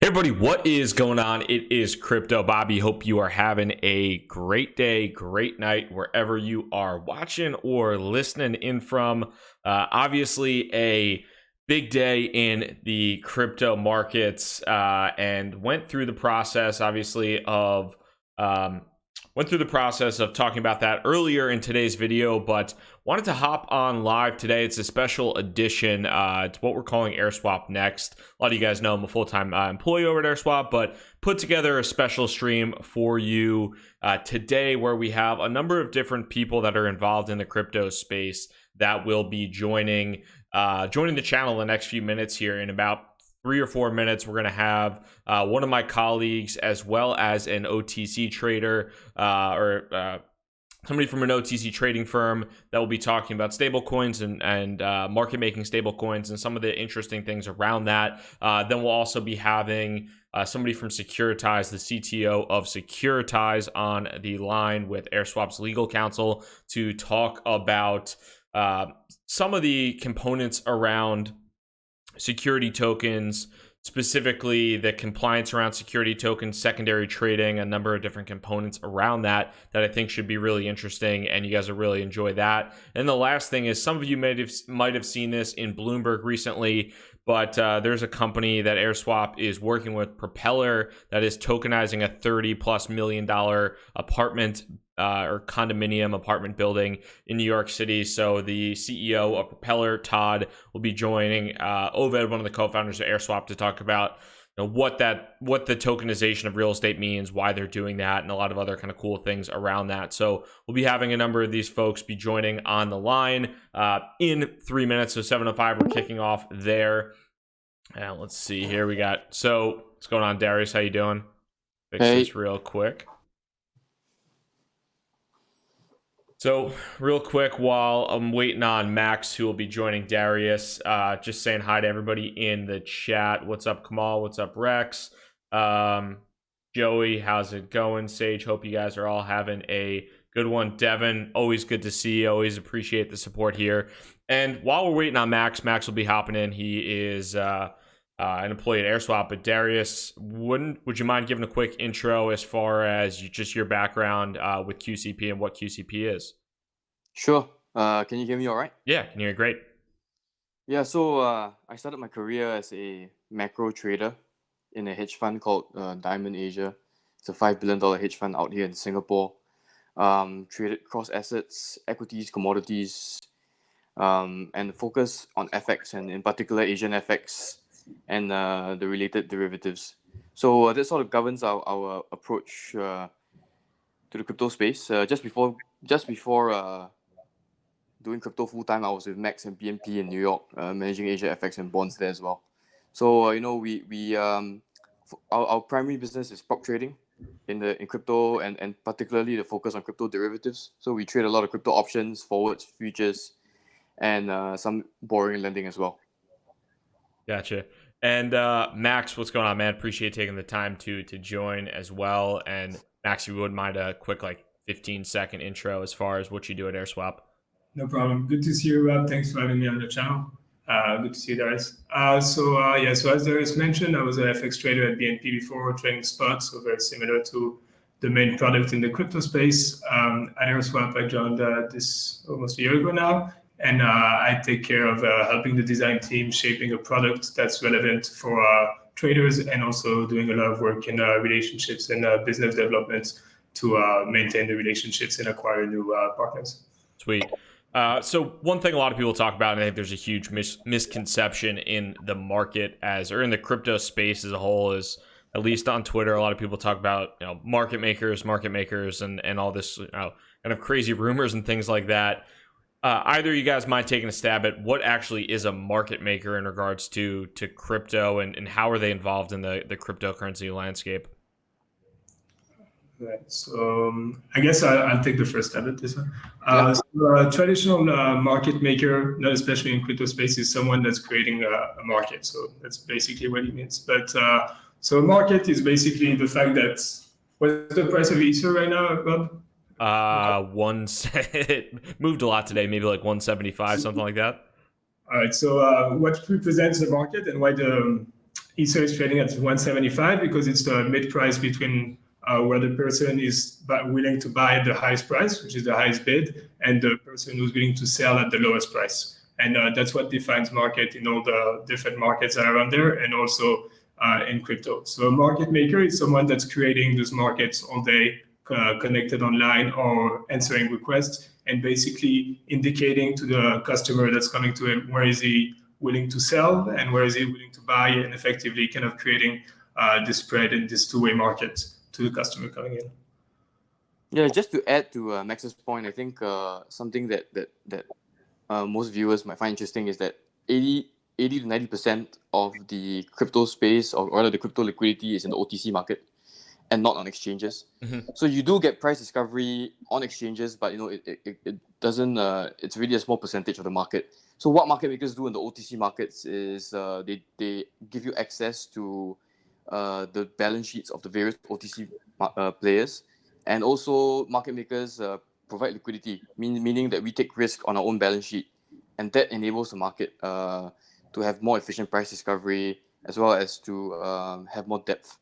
Hey everybody, what is going on? It is Crypto Bobby. Hope you are having a great day, great night, wherever you are watching or listening in from. Obviously, a big day in the crypto markets, and went through the process, obviously, of talking about that earlier in today's video, but wanted to hop on live today. It's a special edition. It's what we're calling AirSwap Next. A lot of you guys know I'm a full-time employee over at AirSwap, but put together a special stream for you today where we have a number of different people that are involved in the crypto space that will be joining the channel in the next few minutes here. In about 3 or 4 minutes, we're going to have one of my colleagues as well as an OTC trader or somebody from an OTC trading firm that will be talking about stablecoins and market making stablecoins and some of the interesting things around that. Then we'll also be having somebody from Securitize, the CTO of Securitize, on the line with AirSwap's legal counsel to talk about some of the components around security tokens, specifically the compliance around security tokens, secondary trading, a number of different components around that I think should be really interesting, and you guys will really enjoy that. And the last thing is, some of you might have seen this in Bloomberg recently, but there's a company that AirSwap is working with, Propeller, that is tokenizing a $30+ million apartment or condominium apartment building in New York City. So the CEO of Propeller, Todd, will be joining Ovid, one of the co-founders of AirSwap, to talk about what the tokenization of real estate means, why they're doing that, and a lot of other kind of cool things around that. So we'll be having a number of these folks be joining on the line in 3 minutes. So 7:05, we're kicking off there. Let's see here. So what's going on, Darius? How you doing? Fix this real quick. So real quick, while I'm waiting on Max, who will be joining Darius, just saying hi to everybody in the chat. What's up, Kamal? What's up, Rex? Joey, how's it going? Sage, hope you guys are all having a good one. Devin, always good to see you. Always appreciate the support here. And while we're waiting on Max will be hopping in. He is an employee at AirSwap. But Darius, would you mind giving a quick intro as far as just your background with QCP and what QCP is? Sure. Can you hear me all right? Yeah, can you hear great? Yeah, so I started my career as a macro trader in a hedge fund called Diamond Asia. It's a $5 billion hedge fund out here in Singapore. Traded cross assets, equities, commodities, and focus on FX, and in particular Asian FX and the related derivatives. So that sort of governs our approach to the crypto space. Just before doing crypto full time, I was with Max and BNP in New York, managing Asia FX and bonds there as well. So our primary business is prop trading in crypto, and particularly the focus on crypto derivatives. So we trade a lot of crypto options, forwards, futures, and some borrowing and lending as well. Gotcha. And Max, what's going on, man? Appreciate taking the time to join as well. And Max, you wouldn't mind a quick 15-second intro as far as what you do at AirSwap? No problem. Good to see you, Rob. Thanks for having me on the channel. Good to see you, Darius. So as Darius mentioned, I was an FX trader at BNP before, trading spots, so very similar to the main product in the crypto space. At AirSwap, I joined this almost a year ago now, and I take care of helping the design team shaping a product that's relevant for traders, and also doing a lot of work in relationships and business development to maintain the relationships and acquire new partners. Sweet. So one thing a lot of people talk about, and I think there's a huge misconception in the market or in the crypto space as a whole, is, at least on Twitter, a lot of people talk about market makers, and all this kind of crazy rumors and things like that. Either you guys mind taking a stab at what actually is a market maker in regards to crypto, and how are they involved in the cryptocurrency landscape? Right. So I guess I'll take the first stab at this one. Yeah. So a traditional market maker, not especially in crypto space, is someone that's creating a market. So that's basically what it means. But so a market is basically the fact that, what's the price of Ether right now, Rob? It moved a lot today, maybe 175, something like that. All right. So what represents the market, and why the Ether is trading at 175 because it's the mid price between where the person is willing to buy at the highest price, which is the highest bid, and the person who's willing to sell at the lowest price. And that's what defines market in all the different markets that are around there, and also in crypto. So a market maker is someone that's creating those markets all day, connected online or answering requests, and basically indicating to the customer that's coming to him where is he willing to sell and where is he willing to buy, and effectively kind of creating this spread in this two-way market to the customer coming in. Yeah, just to add to Max's point, I think something that most viewers might find interesting is that 80 to 90% of the crypto space, or rather the crypto liquidity, is in the OTC market and not on exchanges. Mm-hmm. So you do get price discovery on exchanges, but it doesn't. It's really a small percentage of the market. So what market makers do in the OTC markets is they give you access to the balance sheets of the various OTC players, and also market makers provide liquidity, meaning that we take risk on our own balance sheet, and that enables the market to have more efficient price discovery as well as to have more depth.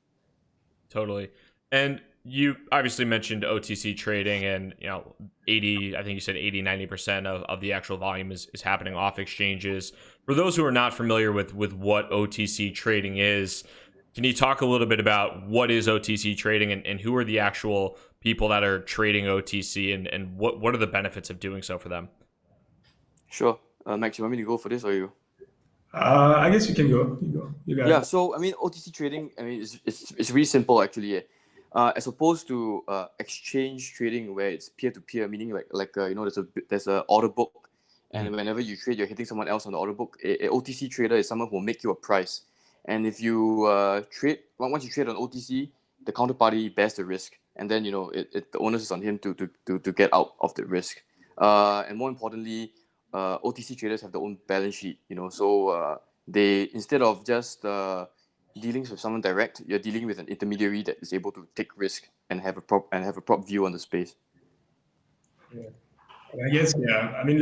Totally. And you obviously mentioned OTC trading, and 80, I think you said 80-90% of the actual volume is happening off exchanges. For those who are not familiar with what OTC trading is, can you talk a little bit about what is OTC trading, and who are the actual people that are trading OTC, and what are the benefits of doing so for them? Sure. Max, you want me to go for this, or you? I guess you can go. You got it. Yeah, so I mean, OTC trading, I mean, it's really simple actually. As opposed to exchange trading, where it's peer-to-peer, meaning there's a order book, and whenever you trade, you're hitting someone else on the order book. A OTC trader is someone who will make you a price, and if you once you trade on OTC, the counterparty bears the risk, and then the onus is on him to get out of the risk. And more importantly, OTC traders have their own balance sheet, so they, instead of just dealing with someone direct, you're dealing with an intermediary that is able to take risk and have a prop view on the space. Yeah. I guess, yeah. I mean,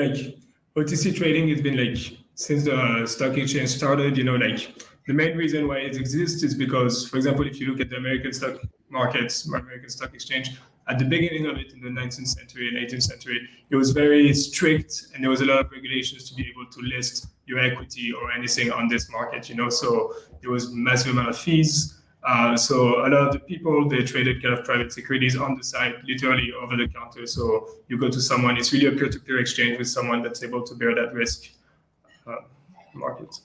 OTC trading has been since the stock exchange started, the main reason why it exists is because, for example, if you look at the American stock markets, American stock exchange, at the beginning of it in the 19th century and 18th century, it was very strict, and there was a lot of regulations to be able to list your equity or anything on this market, so there was massive amount of fees. So a lot of the people, they traded kind of private securities on the side, literally over the counter. So you go to someone, it's really a peer-to-peer exchange with someone that's able to bear that risk market.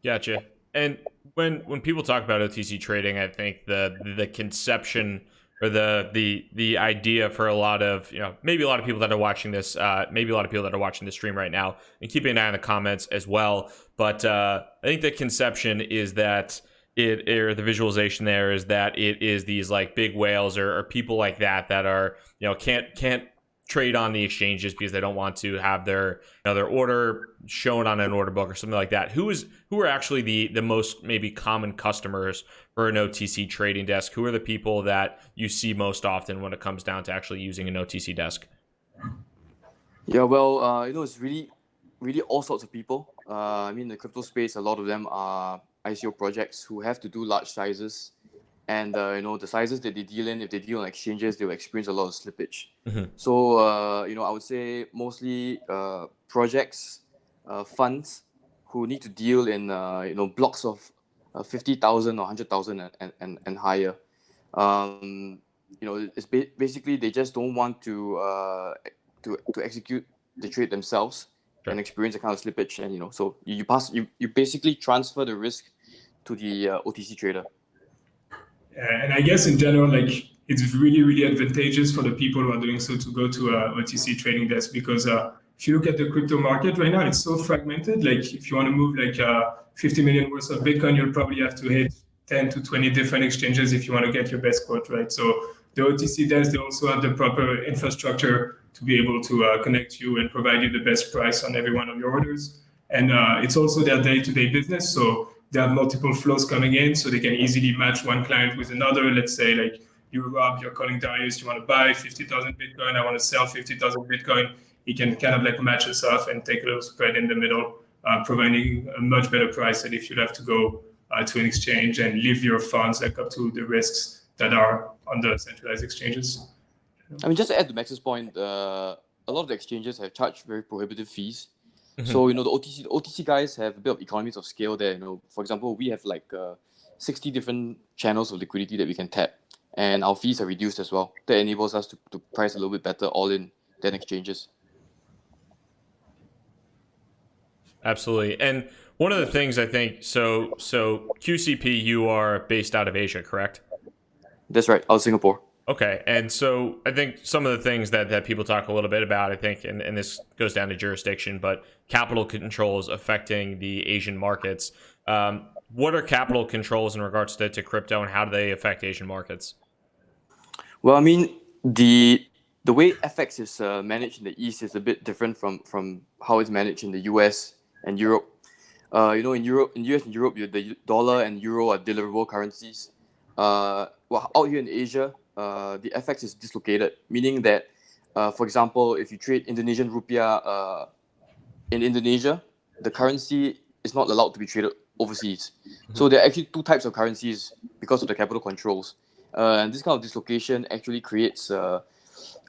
Gotcha. And when people talk about OTC trading, I think the conception or the idea for a lot of, maybe a lot of people that are watching this, maybe a lot of people that are watching this stream right now, and keeping an eye on the comments as well. But I think the conception is that the visualization there is that it is these big whales or people like that are, can't trade on the exchanges because they don't want to have their their order shown on an order book or something like that. Who are actually the most maybe common customers for an OTC trading desk? Who are the people that you see most often when it comes down to actually using an OTC desk? Yeah, well, it's really all sorts of people. I mean, the crypto space, a lot of them are ICO projects who have to do large sizes, and the sizes that they deal in, if they deal on exchanges, they'll experience a lot of slippage. Mm-hmm. So I would say mostly projects, funds who need to deal in blocks of 50,000 or 100,000 and higher. It's basically they just don't want to execute the trade themselves. Sure. And experience a kind of slippage, and so you basically transfer the risk to the OTC trader. And I guess in general, it's really, really advantageous for the people who are doing so to go to a OTC trading desk, because if you look at the crypto market right now, it's so fragmented. If you want to move 50 million worth of Bitcoin, you'll probably have to hit 10 to 20 different exchanges if you want to get your best quote, right? So the OTC desk, they also have the proper infrastructure to be able to connect you and provide you the best price on every one of your orders. And it's also their day-to-day business. So they have multiple flows coming in, so they can easily match one client with another. Let's say you're calling Darius, you want to buy 50,000 Bitcoin, I want to sell 50,000 Bitcoin. He can kind of match us off and take a little spread in the middle, providing a much better price than if you'd have to go to an exchange and leave your funds like up to the risks that are on the centralized exchanges. I mean, just to add to Max's point, a lot of the exchanges have charged very prohibitive fees. Mhm. So, the OTC guys have a bit of economies of scale there. For example, we have like 60 different channels of liquidity that we can tap, and our fees are reduced as well. That enables us to price a little bit better all in than exchanges. Absolutely. And one of the things I think, so QCP, you are based out of Asia, correct? That's right, out of Singapore. Okay. And so I think some of the things that people talk a little bit about, I think, and this goes down to jurisdiction, but capital controls affecting the Asian markets. What are capital controls in regards to crypto, and how do they affect Asian markets? Well, I mean, the way FX is managed in the East is a bit different from how it's managed in the US and Europe. In US and Europe, the dollar and euro are deliverable currencies. Well, out here in Asia, the FX is dislocated, meaning that, for example, if you trade Indonesian rupiah in Indonesia, the currency is not allowed to be traded overseas. So there are actually two types of currencies because of the capital controls. And this kind of dislocation actually creates a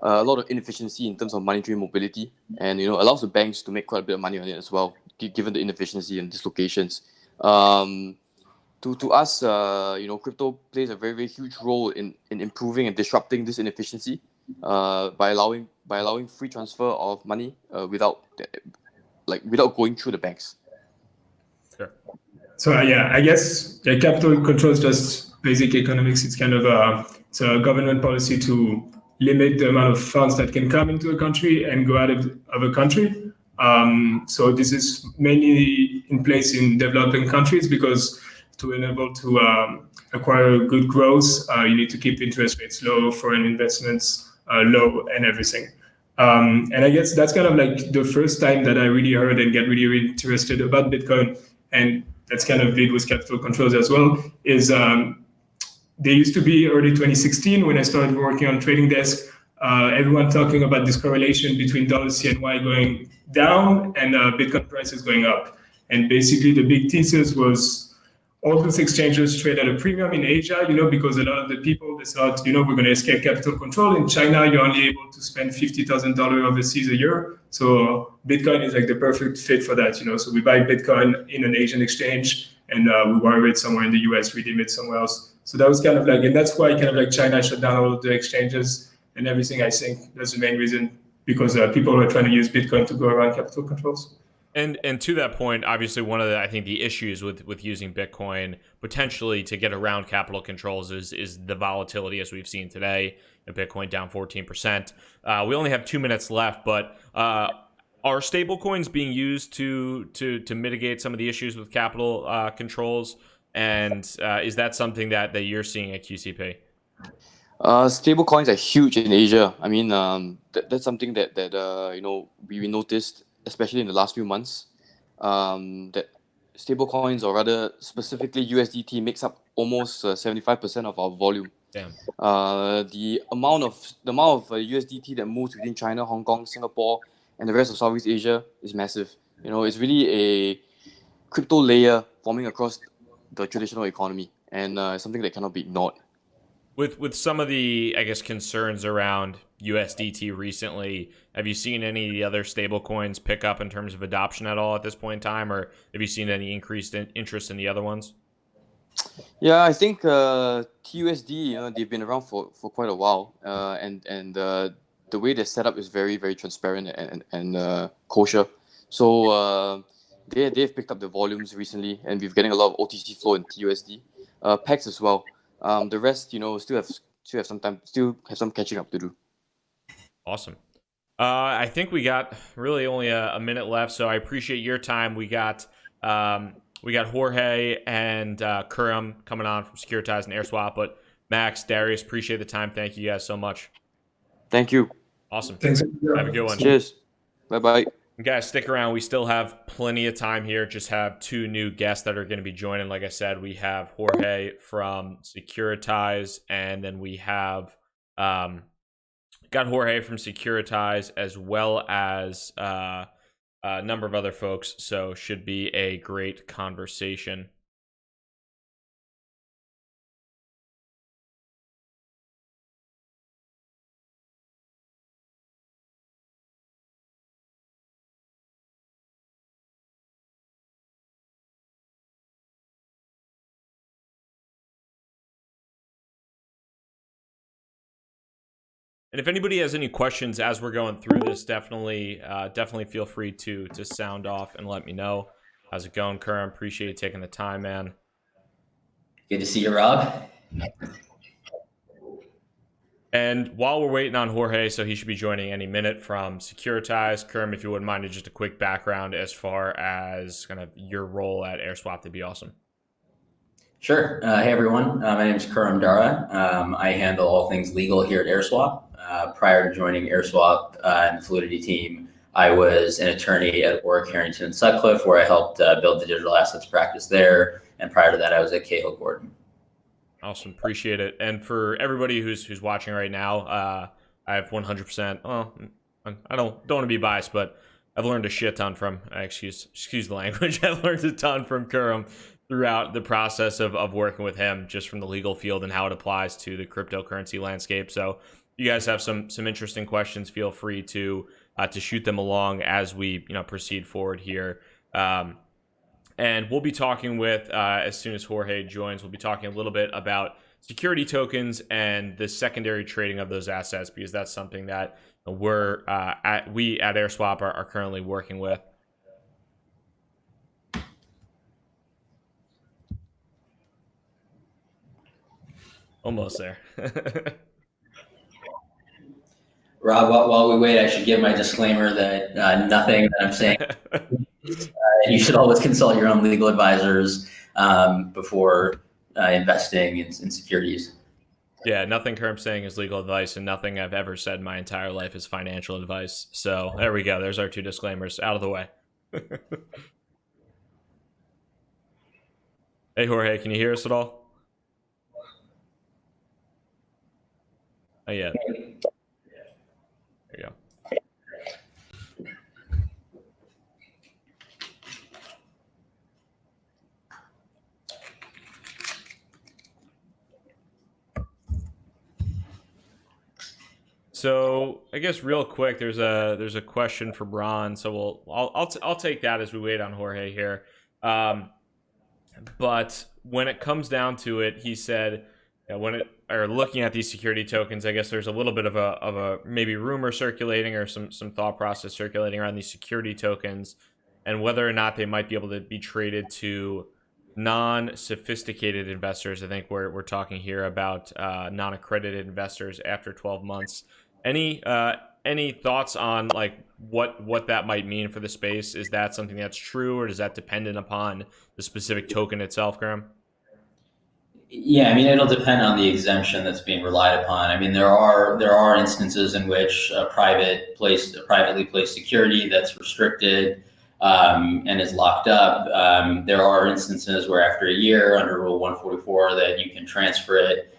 lot of inefficiency in terms of monetary mobility, and allows the banks to make quite a bit of money on it as well, given the inefficiency and dislocations. To us, crypto plays a very, very huge role in improving and disrupting this inefficiency by allowing free transfer of money without going through the banks. Sure. So I guess capital controls just basic economics. It's kind of it's a government policy to limit the amount of funds that can come into a country and go out of a country. So this is mainly in place in developing countries, because to enable to acquire good growth, you need to keep interest rates low, foreign investments low, and everything. And I guess that's kind of like the first time that I really heard and get really interested about Bitcoin, and that's kind of lead with capital controls as well, is they used to be early 2016 when I started working on trading desk, everyone talking about this correlation between $CNY going down and Bitcoin prices going up. And basically the big thesis was all those exchanges trade at a premium in Asia, because a lot of the people, they thought, we're going to escape capital control. In China, you're only able to spend $50,000 overseas a year. So Bitcoin is like the perfect fit for that, So we buy Bitcoin in an Asian exchange, and we wire it somewhere in the US, redeem it somewhere else. So that was kind of like, and that's why kind of like China shut down all of the exchanges and everything. I think that's the main reason, because people were trying to use Bitcoin to go around capital controls. And to that point, obviously, one of the issues with using Bitcoin potentially to get around capital controls is the volatility, as we've seen today. Bitcoin down 14%. We only have 2 minutes left, but are stablecoins being used to mitigate some of the issues with capital controls? And is that something that you're seeing at QCP? Stablecoins are huge in Asia. I mean, that's something that we noticed, especially in the last few months, that stablecoins, or rather specifically USDT, makes up almost 75% of our volume. Damn. The amount of USDT that moves within China, Hong Kong, Singapore, and the rest of Southeast Asia is massive. It's really a crypto layer forming across the traditional economy, and something that cannot be ignored. With some of the, I guess, concerns around USDT recently, have you seen any of the other stable coins pick up in terms of adoption at all at this point in time, or have you seen any increased interest in the other ones? Yeah, I think TUSD, they've been around for quite a while, and the way they're set up is very, very transparent and kosher. So they've picked up the volumes recently, and we're getting a lot of OTC flow in TUSD, PEX as well. The rest, still have some catching up to do. Awesome. I think we got really only a minute left, so I appreciate your time. We got Jorge and Kuram coming on from Securitized and AirSwap, but Max, Darius, appreciate the time. Thank you guys so much. Thank you. Awesome. Thanks. Have a good one. Cheers. Bye-bye. Guys, stick around. We still have plenty of time here. Just have two new guests that are going to be joining. Like I said, we have Jorge from Securitize, and then we have got Jorge from Securitize, as well as a number of other folks. So should be a great conversation. And if anybody has any questions as we're going through this, definitely feel free to sound off and let me know. How's it going, Kerm? Appreciate you taking the time, man. Good to see you, Rob. And while we're waiting on Jorge, so he should be joining any minute from Securitized. Kerm, if you wouldn't mind, just a quick background as far as kind of your role at AirSwap, that'd be awesome. Sure. Hey, everyone. My name is Kerm Dara. I handle all things legal here at AirSwap. Prior to joining AirSwap and the Fluidity team, I was an attorney at Warwick, Harrington, and Sutcliffe, where I helped build the digital assets practice there. And prior to that, I was at Cahill Gordon. Awesome. Appreciate it. And for everybody who's watching right now, I have 100%, I don't want to be biased, but I've learned a shit ton from, excuse the language, I've learned a ton from Kerm throughout the process of working with him, just from the legal field and how it applies to the cryptocurrency landscape. So if you guys have some interesting questions, feel free to shoot them along as we proceed forward here. And we'll be talking with, as soon as Jorge joins, we'll be talking a little bit about security tokens and the secondary trading of those assets, because that's something that we at AirSwap are currently working with. Almost there. Rob, while we wait, I should give my disclaimer that nothing that I'm saying. You should always consult your own legal advisors before investing in securities. Yeah, nothing Kerm's saying is legal advice, and nothing I've ever said in my entire life is financial advice. So there we go. There's our two disclaimers out of the way. Hey, Jorge, can you hear us at all? Oh, yeah. There you go. So I guess real quick, there's a question for Ron. So I'll take that as we wait on Jorge here. But when it comes down to it, he said, looking at these security tokens, I guess there's a little bit of a maybe rumor circulating or some thought process circulating around these security tokens and whether or not they might be able to be traded to non-sophisticated investors. I think we're talking here about non-accredited investors after 12 months. Any thoughts on like what that might mean for the space? Is that something that's true, or is that dependent upon the specific token itself, Graham? Yeah, I mean, it'll depend on the exemption that's being relied upon. I mean, there are instances in which a privately placed security that's restricted and is locked up. There are instances where after a year under Rule 144 that you can transfer it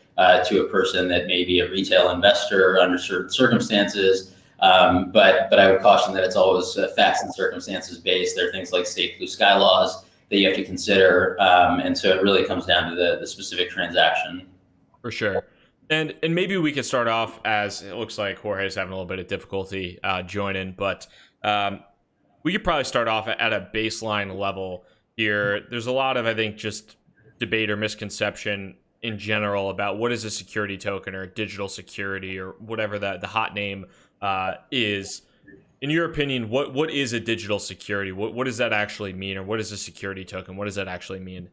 to a person that may be a retail investor under certain circumstances. But I would caution that it's always facts and circumstances based. There are things like state blue sky laws that you have to consider. And so it really comes down to the specific transaction. For sure. And maybe we could start off, as it looks like Jorge's having a little bit of difficulty joining, but we could probably start off at a baseline level here. There's a lot of, I think, just debate or misconception in general about what is a security token or digital security or whatever the hot name is. In your opinion, what is a digital security? What does that actually mean? Or what is a security token? What does that actually mean?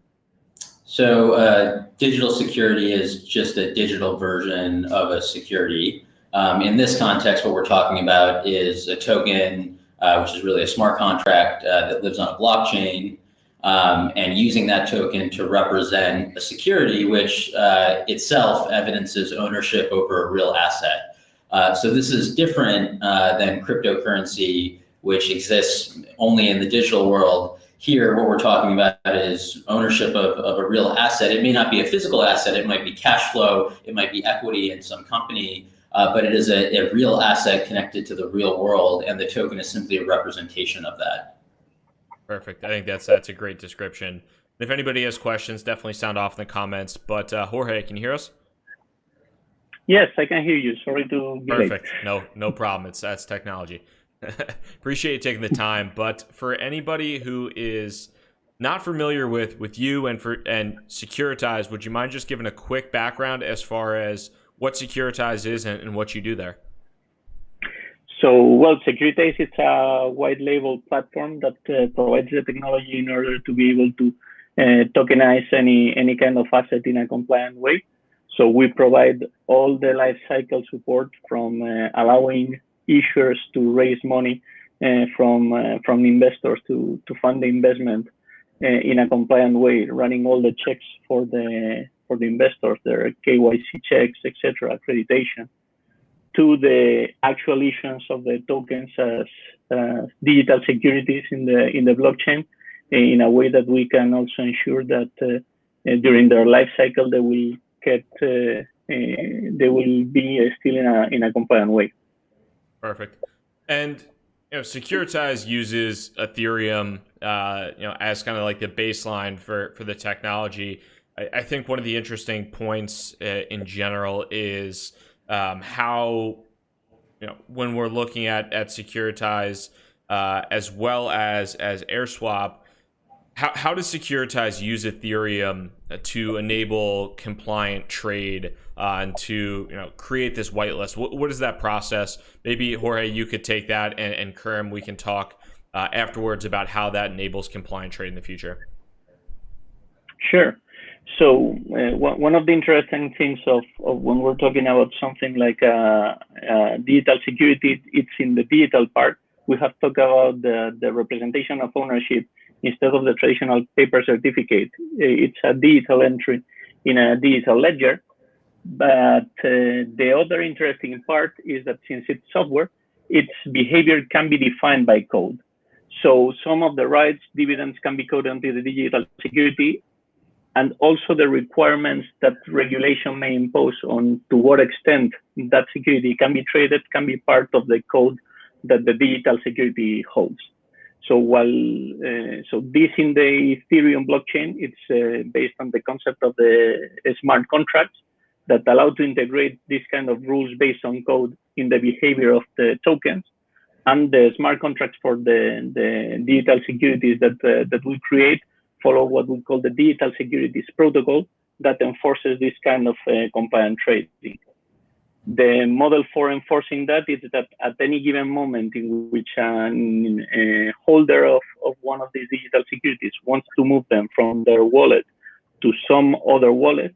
So digital security is just a digital version of a security. In this context, what we're talking about is a token, which is really a smart contract that lives on a blockchain, and using that token to represent a security, which itself evidences ownership over a real asset. So this is different than cryptocurrency, which exists only in the digital world. Here, what we're talking about is ownership of a real asset. It may not be a physical asset. It might be cash flow. It might be equity in some company, but it is a real asset connected to the real world, and the token is simply a representation of that. Perfect. I think that's a great description. If anybody has questions, definitely sound off in the comments. But Jorge, can you hear us? Yes, I can hear you. Sorry to be late. Perfect. No problem. That's technology. Appreciate you taking the time. But for anybody who is not familiar with you and Securitized, would you mind just giving a quick background as far as what Securitized is and what you do there? Well, Securitize is a white label platform that provides the technology in order to be able to tokenize any kind of asset in a compliant way. So we provide all the life cycle support from allowing issuers to raise money from investors to fund the investment in a compliant way, running all the checks for the investors, their KYC checks, etc., accreditation, to the actual issuance of the tokens as digital securities in the blockchain, in a way that we can also ensure that during their life cycle they will be still in a compliant way. Perfect. And Securitize uses Ethereum, as kind of like the baseline for the technology. I think one of the interesting points in general is how, when we're looking at Securitize as well as AirSwap, how does Securitize use Ethereum to enable compliant trade and to create this whitelist? What is that process? Maybe Jorge, you could take that, and Kerem, we can talk afterwards about how that enables compliant trade in the future. Sure. So one of the interesting things of when we're talking about something like digital security, it's in the digital part. We have talked about the representation of ownership instead of the traditional paper certificate. It's a digital entry in a digital ledger. But the other interesting part is that since it's software, its behavior can be defined by code. So some of the rights, dividends can be coded into the digital security, and also the requirements that regulation may impose on to what extent that security can be traded can be part of the code that the digital security holds. So so this in the Ethereum blockchain, it's based on the concept of the smart contracts that allow to integrate this kind of rules based on code in the behavior of the tokens, and the smart contracts for the digital securities that we create follow what we call the digital securities protocol that enforces this kind of compliant trading. The model for enforcing that is that at any given moment in which a holder of one of these digital securities wants to move them from their wallet to some other wallet,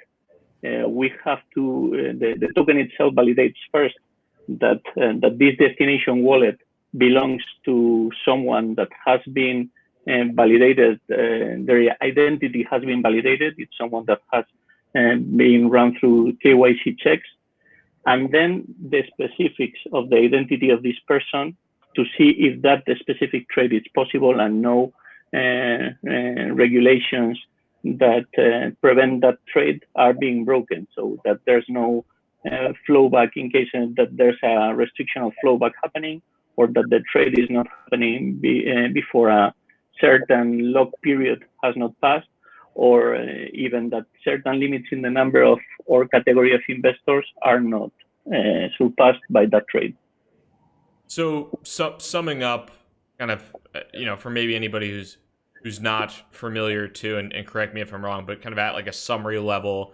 we have to, the token itself validates first that this destination wallet belongs to someone that has been validated, their identity has been validated. It's someone that has been run through KYC checks. And then the specifics of the identity of this person to see if that specific trade is possible, and no regulations that prevent that trade are being broken, so that there's no flowback in case that there's a restriction of flowback happening, or that the trade is not happening before a certain lock period has not passed, or even that certain limits in the number of or category of investors are not surpassed by that trade. So summing up, kind of, for maybe anybody who's not familiar to, and correct me if I'm wrong, but kind of at like a summary level,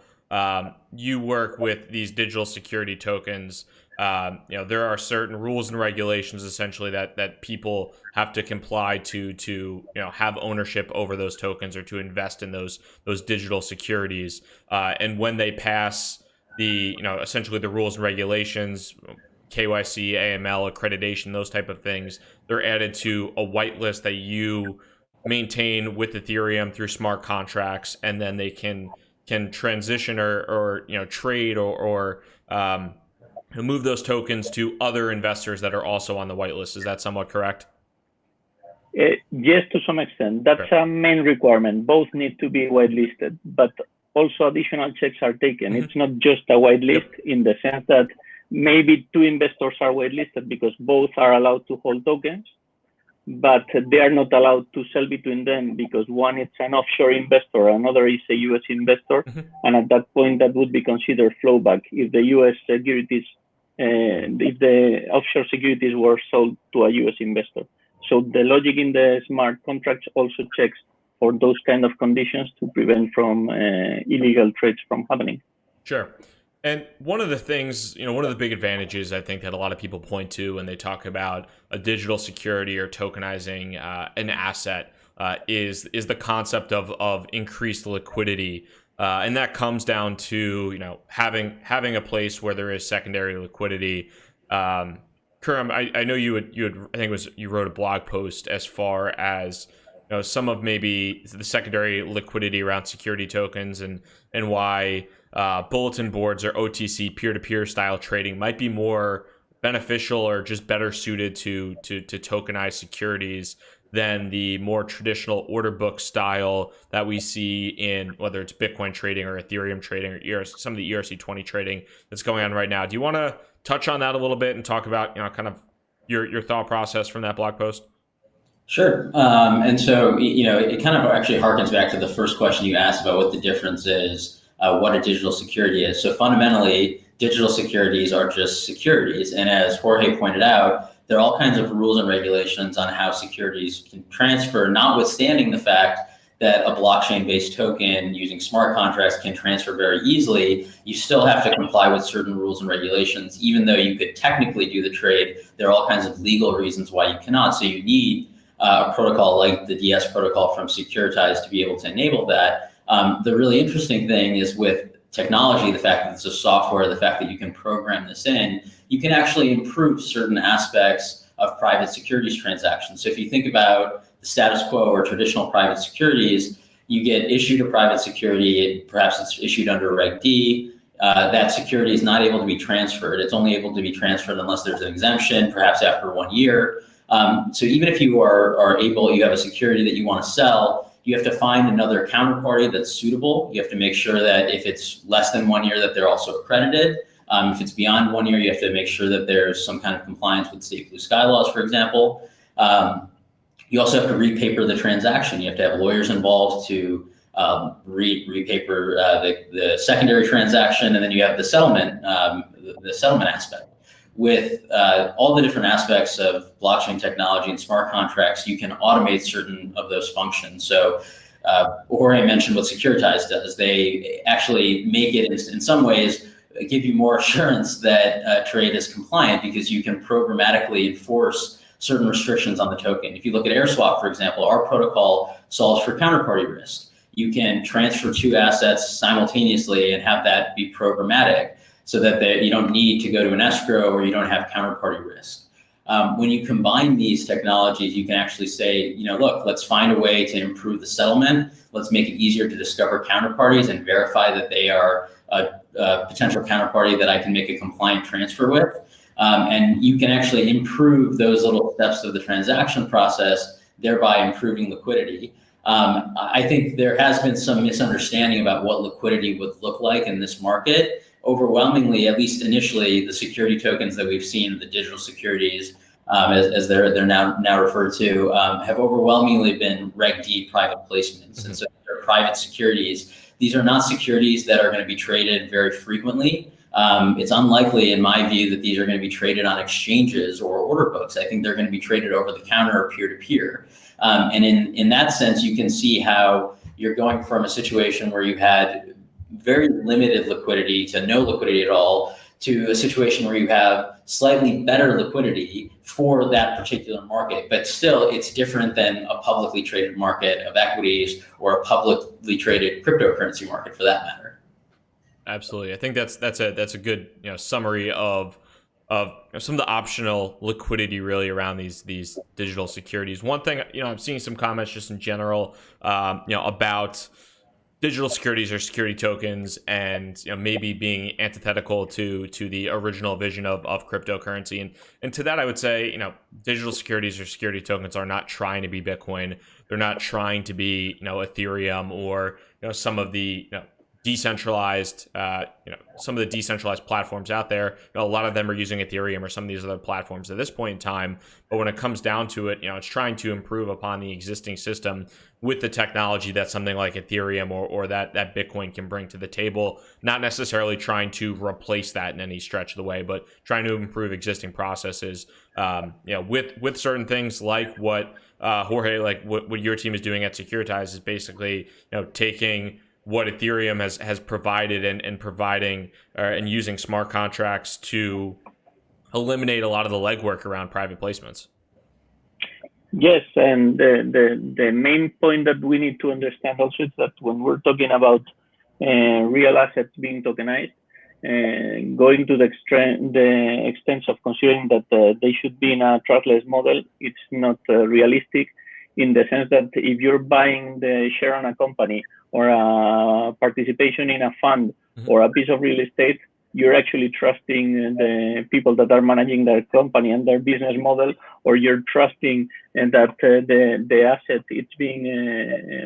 you work with these digital security tokens. There are certain rules and regulations essentially that people have to comply to have ownership over those tokens or to invest in those digital securities. And when they pass the, essentially the rules and regulations, KYC, AML, accreditation, those type of things, they're added to a whitelist that you maintain with Ethereum through smart contracts, and then they can transition or trade or move those tokens to other investors that are also on the whitelist. Is that somewhat correct? Yes, to some extent. That's a main requirement. Both need to be whitelisted, but also additional checks are taken. Mm-hmm. It's not just a whitelist in the sense that maybe two investors are whitelisted because both are allowed to hold tokens, but they are not allowed to sell between them because one is an offshore investor, another is a US investor, mm-hmm. and at that point that would be considered flowback if the US securities, if the offshore securities were sold to a US investor. So the logic in the smart contracts also checks for those kind of conditions to prevent from illegal trades from happening. Sure. And one of the things, one of the big advantages I think that a lot of people point to when they talk about a digital security or tokenizing an asset is the concept of increased liquidity, and that comes down to having a place where there is secondary liquidity. Kurum, I know you had I think it was you wrote a blog post as far as some of maybe the secondary liquidity around security tokens and why bulletin boards or OTC peer-to-peer style trading might be more beneficial or just better suited to tokenized securities than the more traditional order book style that we see in whether it's Bitcoin trading or Ethereum trading or some of the ERC20 trading that's going on right now. Do you want to touch on that a little bit and talk about kind of your thought process from that blog post? Sure. And so, it kind of actually harkens back to the first question you asked about what the difference is, what a digital security is. So fundamentally, digital securities are just securities. And as Jorge pointed out, there are all kinds of rules and regulations on how securities can transfer, notwithstanding the fact that a blockchain-based token using smart contracts can transfer very easily. You still have to comply with certain rules and regulations. Even though you could technically do the trade, there are all kinds of legal reasons why you cannot. So you need a protocol like the DS protocol from Securitized to be able to enable that. The really interesting thing is with technology, the fact that it's a software, the fact that you can program this in, you can actually improve certain aspects of private securities transactions. So if you think about the status quo or traditional private securities, you get issued a private security, perhaps it's issued under Reg D, that security is not able to be transferred. It's only able to be transferred unless there's an exemption, perhaps after 1 year. So even if you are able, you have a security that you want to sell, you have to find another counterparty that's suitable. You have to make sure that if it's less than 1 year, that they're also accredited. If it's beyond 1 year, you have to make sure that there's some kind of compliance with state blue sky laws, for example. You also have to repaper the transaction. You have to have lawyers involved to repaper the secondary transaction, and then you have the settlement aspect. With all the different aspects of blockchain technology and smart contracts, you can automate certain of those functions. So Jorge mentioned what Securitized does. They actually make it, in some ways, give you more assurance that a trade is compliant because you can programmatically enforce certain restrictions on the token. If you look at AirSwap, for example, our protocol solves for counterparty risk. You can transfer two assets simultaneously and have that be programmatic, so that you don't need to go to an escrow or you don't have counterparty risk. When you combine these technologies, you can actually say, look, let's find a way to improve the settlement. Let's make it easier to discover counterparties and verify that they are a potential counterparty that I can make a compliant transfer with. And you can actually improve those little steps of the transaction process, thereby improving liquidity. I think there has been some misunderstanding about what liquidity would look like in this market. Overwhelmingly, at least initially, the security tokens that we've seen, the digital securities, as they're now referred to, have overwhelmingly been Reg D private placements. Mm-hmm. And so they're private securities. These are not securities that are going to be traded very frequently. It's unlikely, in my view, that these are going to be traded on exchanges or order books. I think they're going to be traded over the counter or peer-to-peer. And in that sense, you can see how you're going from a situation where you had very limited liquidity to no liquidity at all, to a situation where you have slightly better liquidity for that particular market. But still, it's different than a publicly traded market of equities or a publicly traded cryptocurrency market, for that matter. Absolutely. I think that's a good summary of some of the optional liquidity really around these digital securities. One thing, I'm seeing some comments just in general, about digital securities or security tokens, and maybe being antithetical to the original vision of cryptocurrency. And to that, I would say, digital securities or security tokens are not trying to be Bitcoin. They're not trying to be Ethereum or some of the decentralized some of the decentralized platforms out there. A lot of them are using Ethereum or some of these other platforms at this point in time, but when it comes down to it, it's trying to improve upon the existing system with the technology that something like Ethereum or that Bitcoin can bring to the table, not necessarily trying to replace that in any stretch of the way, but trying to improve existing processes, with certain things like what Jorge, like what your team is doing at Securitized, is basically taking what Ethereum has provided and providing and using smart contracts to eliminate a lot of the legwork around private placements. Yes, and the main point that we need to understand also is that when we're talking about real assets being tokenized, going to the extent of considering that they should be in a trustless model, it's not realistic, in the sense that if you're buying the share on a company or a participation in a fund or a piece of real estate, you're actually trusting the people that are managing their company and their business model, or you're trusting that the asset it's being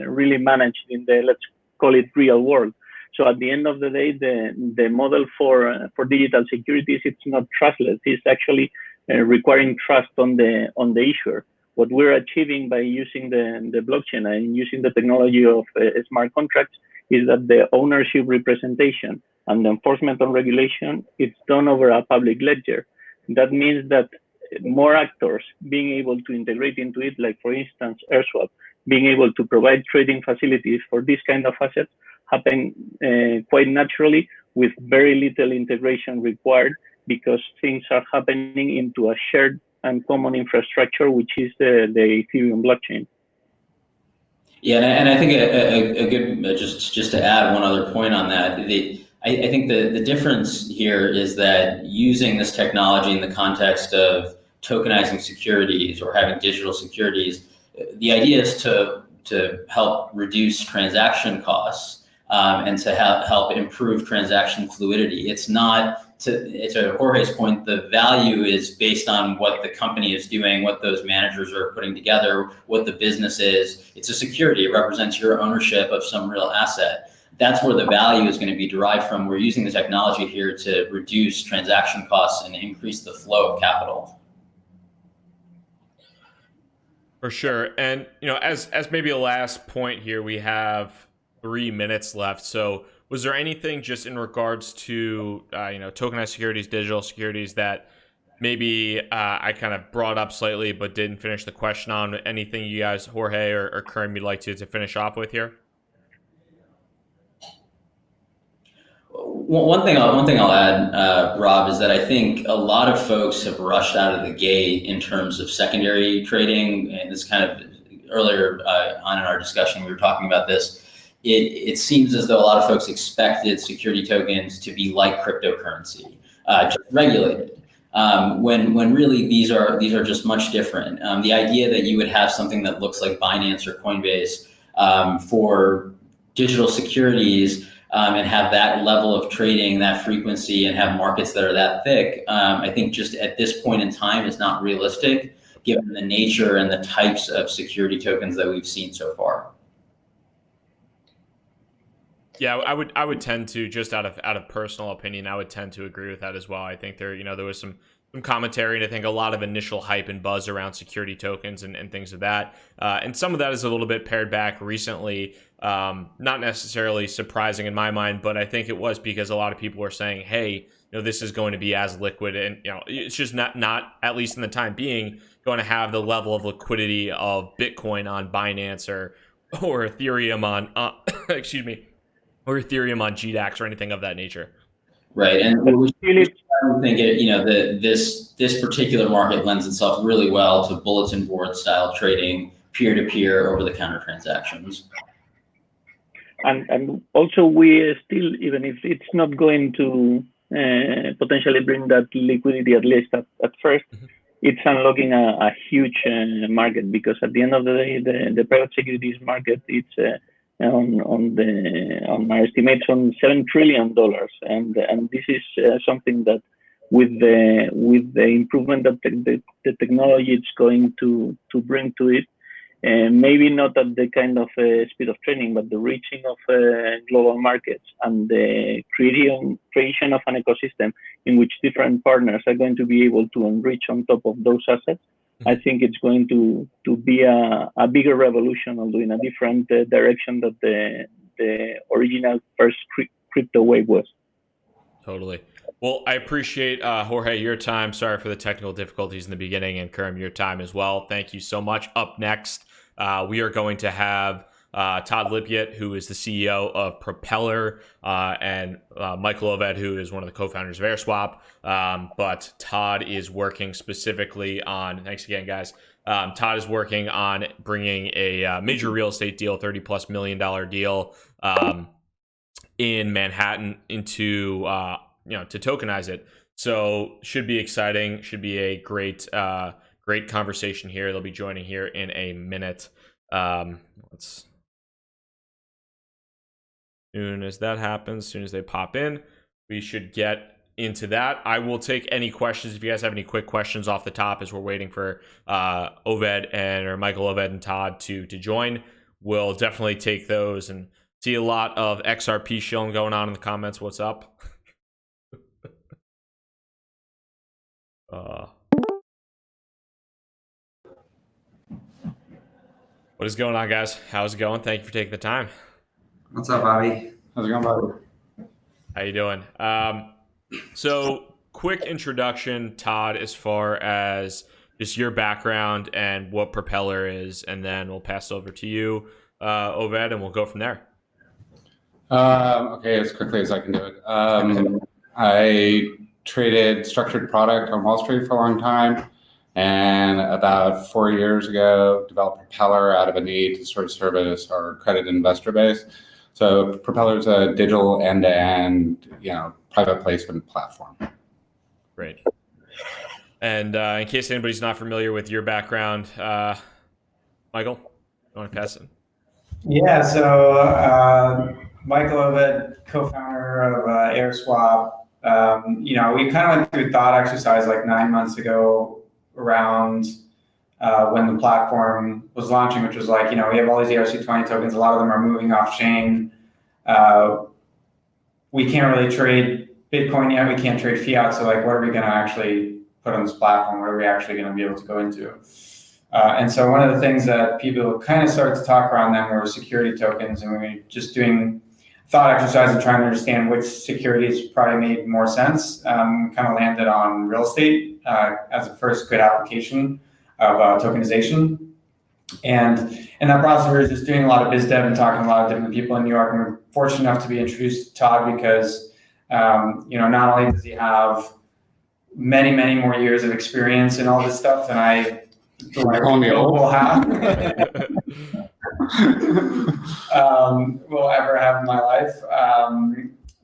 really managed in the, let's call it, real world. So at the end of the day, the model for digital securities, it's not trustless. It's actually requiring trust on the issuer. What we're achieving by using the blockchain and using the technology of smart contracts is that the ownership representation and the enforcement on regulation, it's done over a public ledger. That means that more actors being able to integrate into it, like for instance, AirSwap, being able to provide trading facilities for this kind of assets, happen quite naturally with very little integration required, because things are happening into a shared and common infrastructure, which is the Ethereum blockchain. Yeah, and I think a good, just to add one other point on that, I think the difference here is that using this technology in the context of tokenizing securities or having digital securities, the idea is to help reduce transaction costs and to help improve transaction fluidity. It's not, to Jorge's point, the value is based on what the company is doing, what those managers are putting together, what the business is. It's a security. It represents your ownership of some real asset. That's where the value is going to be derived from. We're using the technology here to reduce transaction costs and increase the flow of capital. For sure. And, as maybe a last point here, we have 3 minutes left. So was there anything just in regards to, tokenized securities, digital securities, that maybe I kind of brought up slightly but didn't finish the question on? Anything you guys, Jorge or Karim, you'd like to finish off with here? One thing I'll add, Rob, is that I think a lot of folks have rushed out of the gate in terms of secondary trading. And this kind of earlier on in our discussion, we were talking about this. It seems as though a lot of folks expected security tokens to be like cryptocurrency, just regulated. When really these are just much different. The idea that you would have something that looks like Binance or Coinbase for digital securities and have that level of trading, that frequency, and have markets that are that thick, I think just at this point in time is not realistic, given the nature and the types of security tokens that we've seen so far. Yeah, I would tend to, just out of personal opinion, I would tend to agree with that as well. I think there was some commentary, and I think a lot of initial hype and buzz around security tokens and things of that. And some of that is a little bit pared back recently. Not necessarily surprising in my mind, but I think it was because a lot of people were saying, hey, this is going to be as liquid, and it's just not at least in the time being going to have the level of liquidity of Bitcoin on Binance or Ethereum on excuse me, or Ethereum on GDAX or anything of that nature. Right, and we think this particular market lends itself really well to bulletin board style trading, peer-to-peer, over-the-counter transactions. And also, we still, even if it's not going to potentially bring that liquidity, at least at first, it's unlocking a huge market, because at the end of the day, the private securities market, it's on my estimates on $7 trillion, and this is something that with the improvement that the technology is going to bring to it, maybe not at the kind of speed of trading, but the reaching of global markets and the creation of an ecosystem in which different partners are going to be able to enrich on top of those assets. I think it's going to be a bigger revolution, although in a different direction that the original first crypto wave was. Totally. Well, I appreciate, Jorge, your time. Sorry for the technical difficulties in the beginning, and Karim, your time as well. Thank you so much. Up next, we are going to have Todd Lippiett, who is the CEO of Propeller, and Michael Oved, who is one of the co-founders of AirSwap. But Todd is working specifically on, thanks again, guys. Todd is working on bringing a major real estate deal, $30+ million deal in Manhattan into, to tokenize it. So should be exciting. Should be a great conversation here. They'll be joining here in a minute. As soon as that happens, as soon as they pop in, we should get into that. I will take any questions if you guys have any quick questions off the top as we're waiting for Michael Oved and Todd to join. We'll definitely take those, and see a lot of XRP shilling going on in the comments. What's up? What is going on, guys? How's it going? Thank you for taking the time. What's up, Bobby? How's it going, Bobby? How you doing? So quick introduction, Todd, as far as just your background and what Propeller is, and then we'll pass it over to you, Oved, and we'll go from there. Okay, as quickly as I can do it. I traded structured product on Wall Street for a long time, and about 4 years ago, developed Propeller out of a need to sort of service our credit investor base. So Propeller is a digital end-to-end, private placement platform. Great. And in case anybody's not familiar with your background, Michael, you want to pass it? Yeah, so Michael Oved, co-founder of AirSwap. We kind of went through a thought exercise like 9 months ago around when the platform was launching, which was like, we have all these ERC20 tokens. A lot of them are moving off chain. We can't really trade Bitcoin yet. We can't trade fiat. So like, what are we going to actually put on this platform? What are we actually going to be able to go into? And so one of the things that people kind of started to talk around then were security tokens, and we were just doing thought exercise and trying to understand which securities probably made more sense. Kind of landed on real estate as a first good application of tokenization. And in that process, we were just doing a lot of biz dev and talking to a lot of different people in New York. And we're fortunate enough to be introduced to Todd because, not only does he have many, many more years of experience in all this stuff than I will have, will ever have in my life.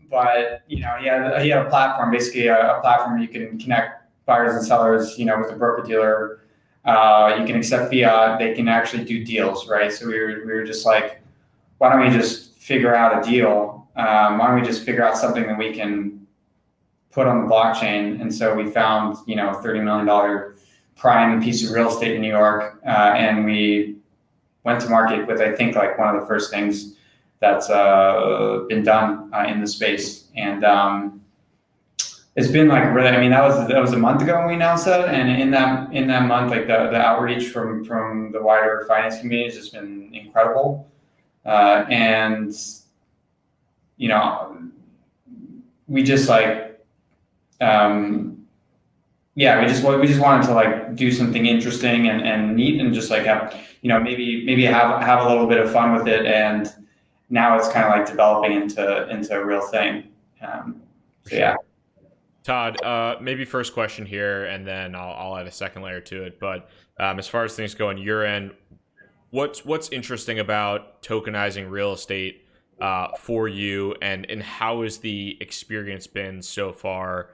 But he had a platform, basically a platform where you can connect buyers and sellers, with a broker dealer. You can accept fiat. They can actually do deals, right? So we were just like, why don't we just figure out a deal? Why don't we just figure out something that we can put on the blockchain? And so we found, $30 million prime piece of real estate in New York, and we went to market with, I think, like one of the first things that's been done in the space. And it's been like really, that was a month ago when we announced that, and in that month, like the outreach from the wider finance community has just been incredible. And we just like, we just wanted to like do something interesting and neat, and just like have, maybe have a little bit of fun with it. And now it's kind of like developing into a real thing. So yeah. Todd, maybe first question here, and then I'll add a second layer to it. But as far as things go on your end, what's interesting about tokenizing real estate for you, and how has the experience been so far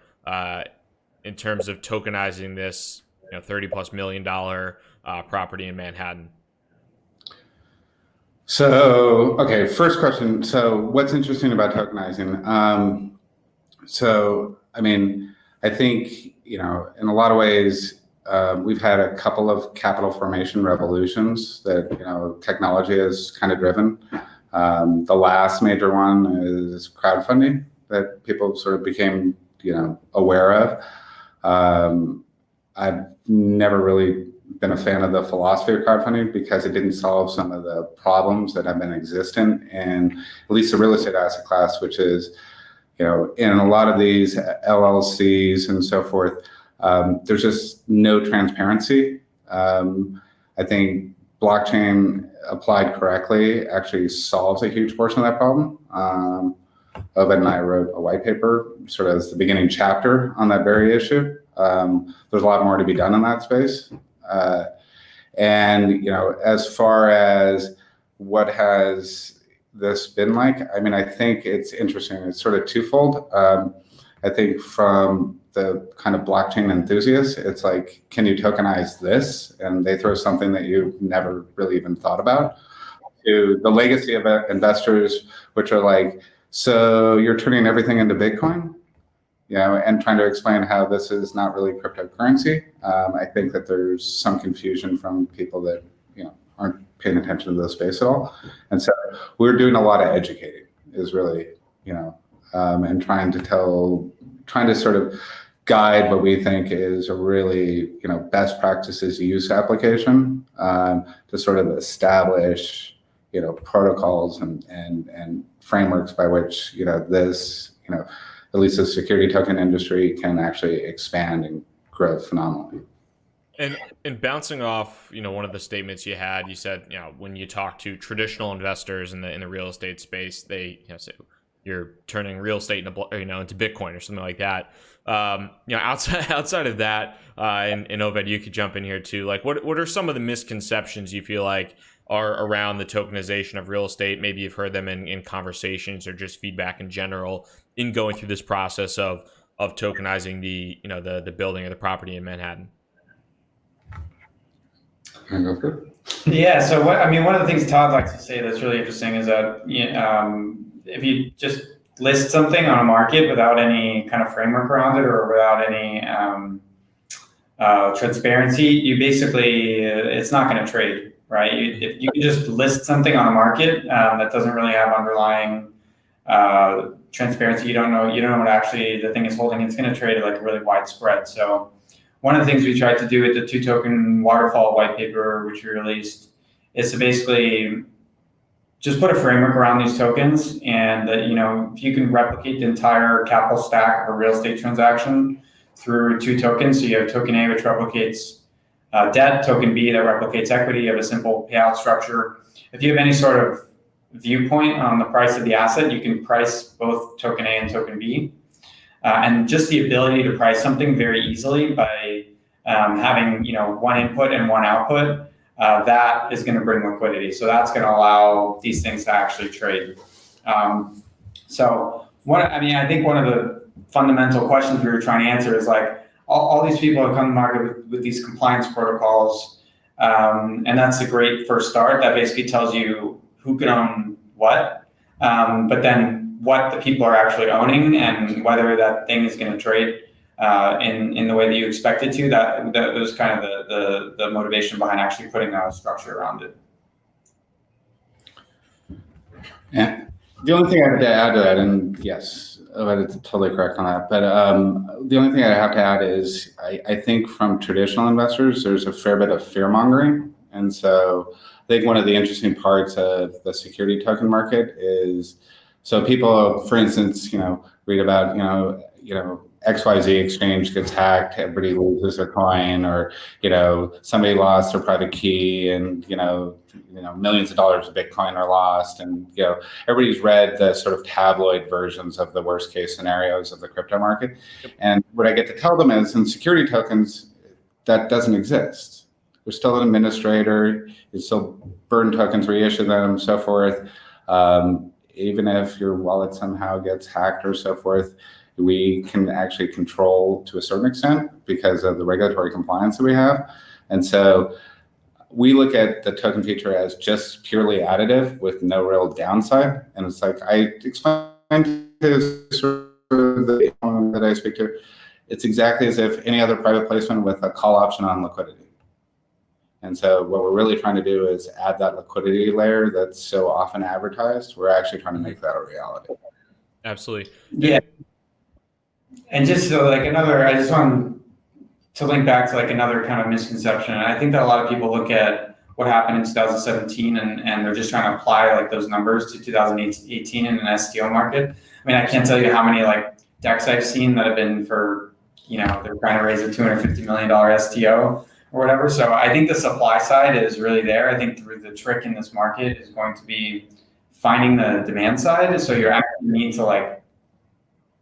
in terms of tokenizing this $30+ million property in Manhattan? So, okay, first question. So what's interesting about tokenizing? I think, in a lot of ways, we've had a couple of capital formation revolutions that, technology has kind of driven. The last major one is crowdfunding that people sort of became, aware of. I've never really been a fan of the philosophy of crowdfunding because it didn't solve some of the problems that have been existent in at least the real estate asset class, which is, in a lot of these LLCs and so forth, there's just no transparency. I think blockchain applied correctly actually solves a huge portion of that problem. Ovid and I wrote a white paper sort of as the beginning chapter on that very issue. There's a lot more to be done in that space. And, as far as what has this been like, I mean, I think it's interesting. It's sort of twofold. I think from the kind of blockchain enthusiasts, it's like, can you tokenize this? And they throw something that you've never really even thought about. To the legacy of investors, which are like, so you're turning everything into Bitcoin, and trying to explain how this is not really cryptocurrency. I think that there's some confusion from people that aren't paying attention to the space at all, and so we're doing a lot of educating. Is really and trying to sort of guide what we think is a really best practices use application to sort of establish protocols and frameworks by which this at least the security token industry can actually expand and grow phenomenally. And bouncing off, one of the statements you had, you said, when you talk to traditional investors in the real estate space, they say you're turning real estate into Bitcoin or something like that. Outside of that, and Ovid, you could jump in here too. Like, what are some of the misconceptions you feel like are around the tokenization of real estate? Maybe you've heard them in conversations or just feedback in general in going through this process of tokenizing the building or the property in Manhattan. Yeah. So one of the things Todd likes to say that's really interesting is that if you just list something on a market without any kind of framework around it or without any transparency, you basically it's not going to trade, right? If you can just list something on a market that doesn't really have underlying transparency, you don't know what actually the thing is holding. It's going to trade at like a really wide spread. So one of the things we tried to do with the 2-token waterfall white paper, which we released, is to basically just put a framework around these tokens, and if you can replicate the entire capital stack of a real estate transaction through 2 tokens, so you have token A, which replicates debt, token B that replicates equity, you have a simple payout structure. If you have any sort of viewpoint on the price of the asset, you can price both token A and token B. And just the ability to price something very easily by having one input and one output, that is going to bring liquidity. So that's going to allow these things to actually trade. I think one of the fundamental questions we were trying to answer is like all these people have come to market with these compliance protocols, and that's a great first start. That basically tells you who can own what, but then what the people are actually owning and whether that thing is going to trade in the way that you expect it to. That was kind of the motivation behind actually putting a structure around it. Yeah. The only thing I have to add to that, and yes, it's totally correct on that, but the only thing I have to add is I think from traditional investors, there's a fair bit of fear mongering. And so I think one of the interesting parts of the security token market is, so people, for instance, read about, XYZ exchange gets hacked, everybody loses their coin, or, somebody lost their private key and, millions of dollars of Bitcoin are lost. And, everybody's read the sort of tabloid versions of the worst case scenarios of the crypto market. And what I get to tell them is in security tokens, that doesn't exist. There's still an administrator, you still burn tokens, reissue them, so forth. Even if your wallet somehow gets hacked or so forth, we can actually control to a certain extent because of the regulatory compliance that we have. And so we look at the token feature as just purely additive with no real downside. And it's like I explained to sort of the that I speak to, it's exactly as if any other private placement with a call option on liquidity. And so what we're really trying to do is add that liquidity layer that's so often advertised. We're actually trying to make that a reality. Absolutely. Yeah. And just so I just want to link back to another kind of misconception. And I think that a lot of people look at what happened in 2017 and they're just trying to apply those numbers to 2018 in an STO market. I mean, I can't tell you how many decks I've seen that have been for, they're trying to raise a $250 million STO. or whatever. So I think the supply side is really there. I think the trick in this market is going to be finding the demand side. So you actually need to like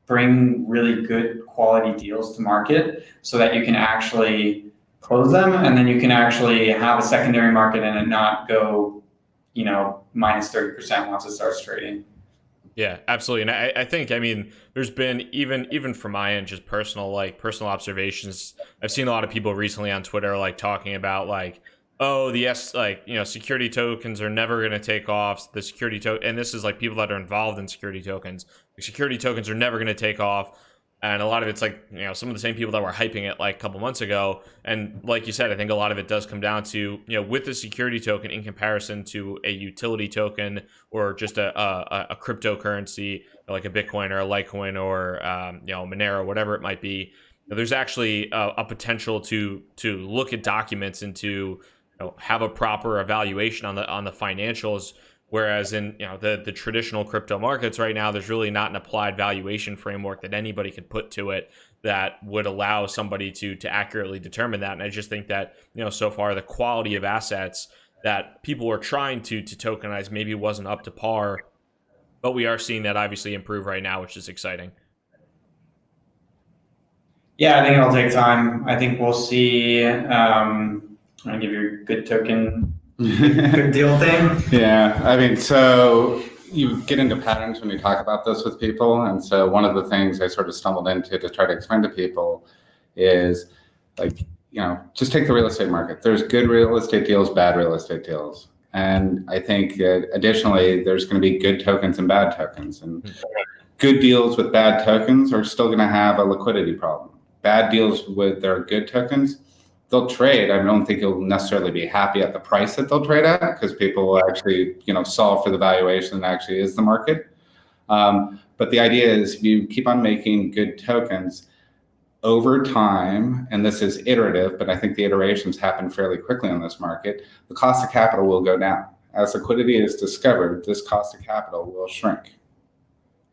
bring really good quality deals to market so that you can actually close them, and then you can actually have a secondary market and it not go, minus 30% once it starts trading. Yeah, absolutely. And I think, I mean, there's been even from my end, just personal observations. I've seen a lot of people recently on Twitter like talking about like, oh, security tokens are never going to take off. The security token, and this is like people that are involved in security tokens. The security tokens are never going to take off. And a lot of it's like, some of the same people that were hyping it like a couple months ago. And like you said, I think a lot of it does come down to, with the security token in comparison to a utility token or just a cryptocurrency like a Bitcoin or a Litecoin or, Monero, whatever it might be. There's actually a potential to look at documents and to have a proper evaluation on the financials. Whereas in the traditional crypto markets right now, there's really not an applied valuation framework that anybody could put to it that would allow somebody to accurately determine that. And I just think that so far the quality of assets that people were trying to tokenize maybe wasn't up to par, but we are seeing that obviously improve right now, which is exciting. Yeah, I think it'll take time. I think we'll see. I'm gonna give you a good token. Good deal thing. Yeah, I mean, so you get into patterns when you talk about this with people. And so one of the things I sort of stumbled into to try to explain to people is like, just take the real estate market. There's good real estate deals, bad real estate deals. And I think that additionally, there's going to be good tokens and bad tokens. And good deals with bad tokens are still going to have a liquidity problem. Bad deals with their good tokens, they'll trade. I don't think you'll necessarily be happy at the price that they'll trade at because people will actually, solve for the valuation that actually is the market. But the idea is if you keep on making good tokens over time, and this is iterative, but I think the iterations happen fairly quickly on this market, the cost of capital will go down. As liquidity is discovered, this cost of capital will shrink.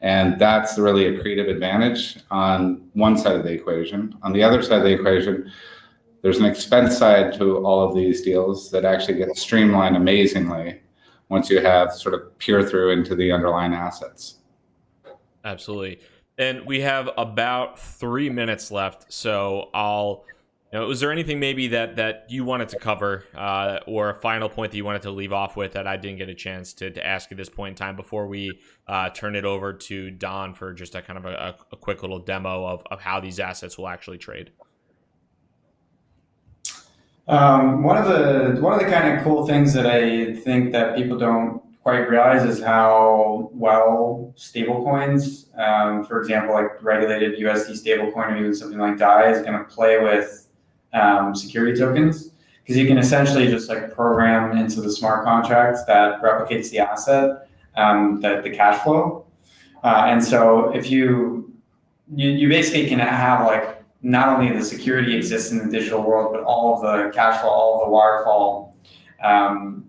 And that's really a creative advantage on one side of the equation. On the other side of the equation, there's an expense side to all of these deals that actually get streamlined amazingly once you have sort of peer through into the underlying assets. Absolutely. And we have about 3 minutes left. So was there anything maybe that you wanted to cover or a final point that you wanted to leave off with that I didn't get a chance to ask at this point in time before we turn it over to Don for just a kind of a quick little demo of how these assets will actually trade? One of the kind of cool things that I think that people don't quite realize is how well stablecoins, for example, like regulated USD stablecoin or even something like DAI is going to play with security tokens, because you can essentially just like program into the smart contracts that replicates the asset, the cash flow, and so if you basically can have like not only the security exists in the digital world, but all of the cash flow, all of the waterfall,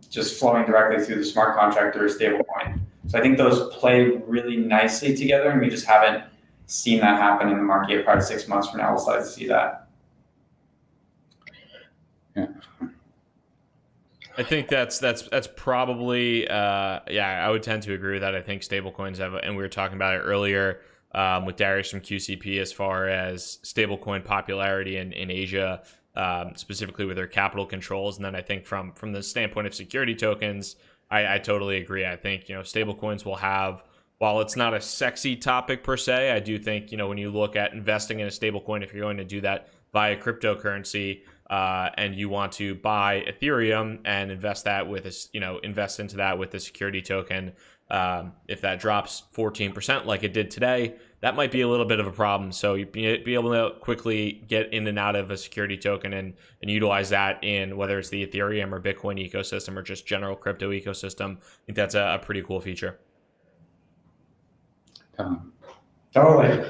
just flowing directly through the smart contract or a stablecoin. So I think those play really nicely together, and we just haven't seen that happen in the market yet. Probably 6 months from now, we'll start to see that. Yeah. I think that's probably I would tend to agree with that. I think stablecoins have, and we were talking about it earlier with Darius from QCP as far as stablecoin popularity in Asia, specifically with their capital controls. And then I think from the standpoint of security tokens, I totally agree. I think stablecoins will have, while it's not a sexy topic per se, I do think when you look at investing in a stablecoin, if you're going to do that via cryptocurrency, and you want to buy Ethereum and invest into that with the security token, if that drops 14% like it did today, that might be a little bit of a problem. So you'd be able to quickly get in and out of a security token and utilize that in whether it's the Ethereum or Bitcoin ecosystem or just general crypto ecosystem. I think that's a pretty cool feature. Totally.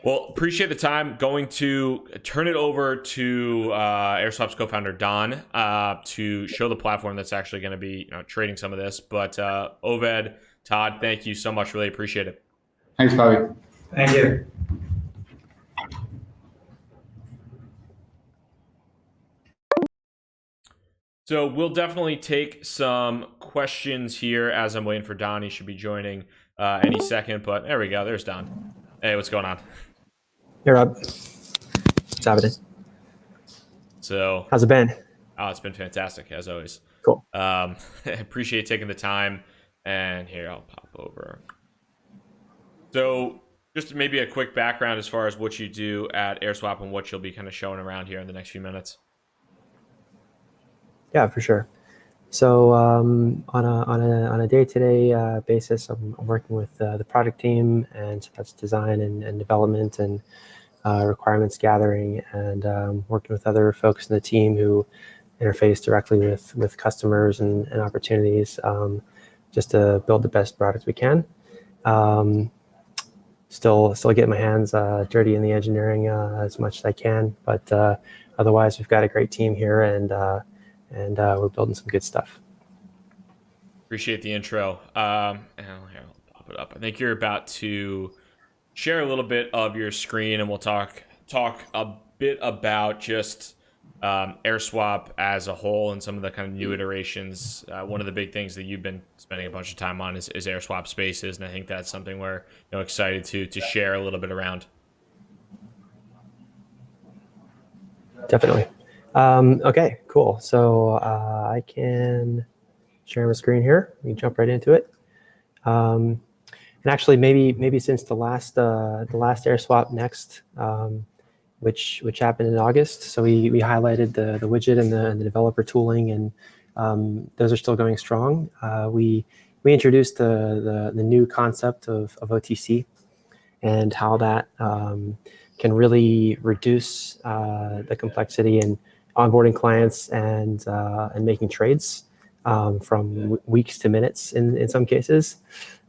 Well, appreciate the time. Going to turn it over to AirSwap's co-founder Don to show the platform that's actually going to be trading some of this. But Oved, Todd, thank you so much. Really appreciate it. Thanks, Bobby. Thank you. So we'll definitely take some questions here as I'm waiting for Don. He should be joining any second, but there we go. There's Don. Hey, what's going on? Hey, Rob. What's happening? So how's it been? Oh, it's been fantastic as always. Cool. I appreciate taking the time. And here, I'll pop over. So just maybe a quick background as far as what you do at AirSwap and what you'll be kind of showing around here in the next few minutes. Yeah, for sure. So on a day-to-day basis, I'm working with the product team, and so that's design and development and requirements gathering, and working with other folks in the team who interface directly with customers and opportunities, just to build the best product we can. Still get my hands dirty in the engineering as much as I can, but otherwise we've got a great team here, and we're building some good stuff. Appreciate the intro. And here, I'll pop it up. I think you're about to share a little bit of your screen, and we'll talk a bit about just AirSwap as a whole and some of the kind of new iterations. One of the big things that you've been spending a bunch of time on is AirSwap Spaces, and I think that's something we're excited to share a little bit around. Definitely. Okay, cool. So I can share my screen here. We can jump right into it. And actually, maybe since the last AirSwap Next, which happened in August, so we highlighted the widget and the developer tooling, and those are still going strong. We introduced the new concept of OTC and how that can really reduce the complexity in onboarding clients and making trades from weeks to minutes in some cases.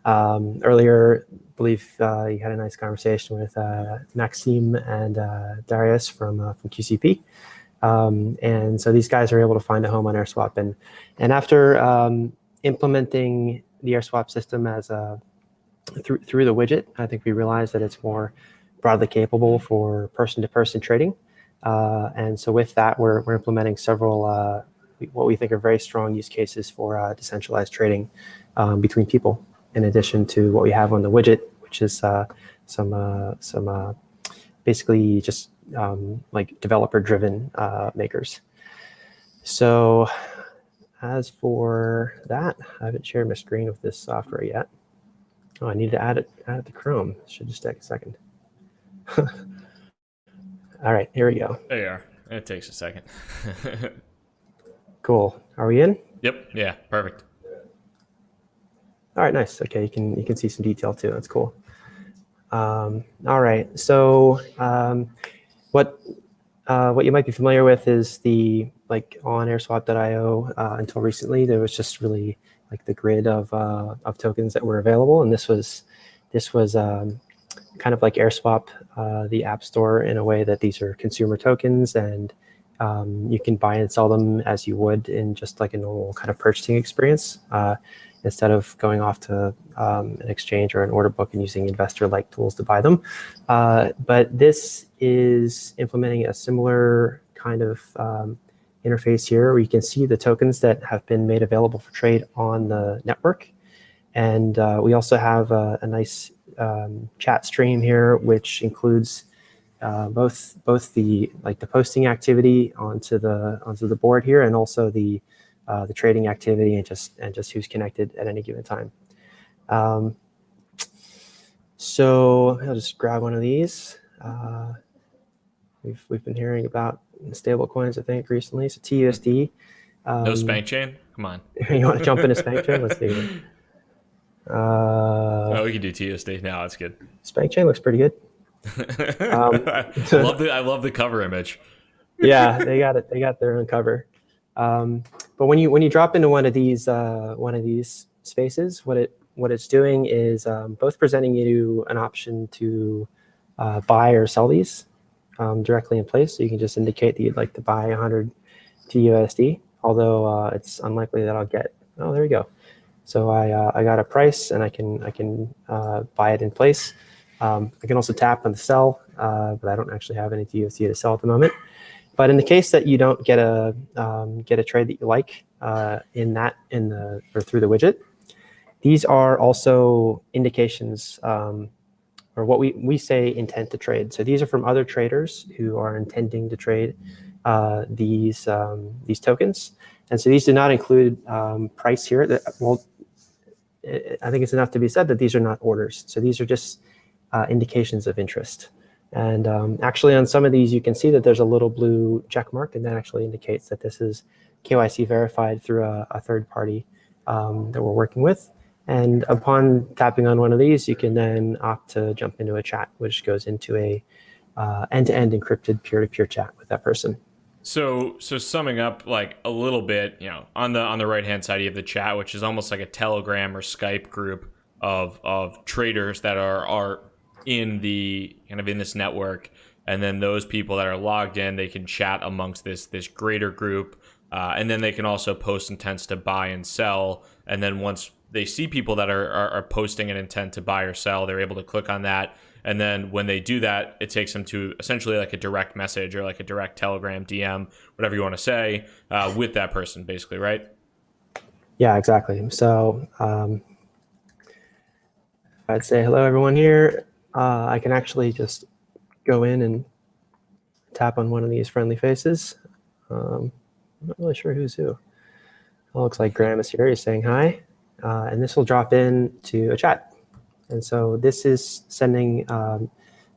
Earlier, I believe you had a nice conversation with Maxime and Darius from QCP. And so these guys are able to find a home on AirSwap. And after implementing the AirSwap system as through the widget, I think we realized that it's more broadly capable for person-to-person trading. And so with that, we're implementing several what we think are very strong use cases for decentralized trading between people, in addition to what we have on the widget, which is some basically just like developer-driven makers. So as for that, I haven't shared my screen with this software yet. Oh, I need to add it to Chrome. It should just take a second. All right, here we go. There you are. It takes a second. Cool. Are we in? Yep. Yeah. Perfect. All right. Nice. Okay. You can see some detail too. That's cool. All right. So what you might be familiar with is the on airswap.io. Until recently, there was just really the grid of tokens that were available, and this was kind of like AirSwap, the app store, in a way that these are consumer tokens, and you can buy and sell them as you would in just like a normal kind of purchasing experience, instead of going off to an exchange or an order book and using investor-like tools to buy them. But this is implementing a similar kind of interface here, where you can see the tokens that have been made available for trade on the network. And we also have a nice chat stream here, which includes both the posting activity onto the board here, and also the trading activity, and just who's connected at any given time. So I'll just grab one of these. We've been hearing about stablecoins, I think, recently. So TUSD. No spank chain. Come on. You want to jump into spank chain? Let's see. Oh, we can do TUSD now. That's good. Spank chain looks pretty good. I love the cover image. Yeah, they got it. They got their own cover. But when you drop into one of these spaces, what it's doing is both presenting you an option to buy or sell these directly in place. So you can just indicate that you'd like to buy 100 TUSD, although it's unlikely that I'll get. Oh, there you go. So I got a price, and I can buy it in place. I can also tap on the sell, but I don't actually have any TUSD to sell at the moment. But in the case that you don't get a trade that you like or through the widget, these are also indications, or what we say intent to trade. So these are from other traders who are intending to trade these tokens. And so these do not include price here. I think it's enough to be said that these are not orders. So these are just indications of interest. And actually on some of these, you can see that there's a little blue check mark, and that actually indicates that this is KYC verified through a third party that we're working with. And upon tapping on one of these, you can then opt to jump into a chat, which goes into a end-to-end encrypted peer-to-peer chat with that person. So summing up like a little bit, on the right-hand side, you have the chat, which is almost like a Telegram or Skype group of traders that are in the kind of in this network. And then those people that are logged in, they can chat amongst this greater group. And then they can also post intents to buy and sell. And then once they see people that are posting an intent to buy or sell, they're able to click on that. And then when they do that, it takes them to essentially like a direct message or like a direct Telegram, DM, whatever you want to say, with that person, basically, right? Yeah, exactly. So I'd say hello, everyone here. I can actually just go in and tap on one of these friendly faces. I'm not really sure who's who. It looks like Graham is here. He's saying hi. And this will drop in to a chat. And so this is sending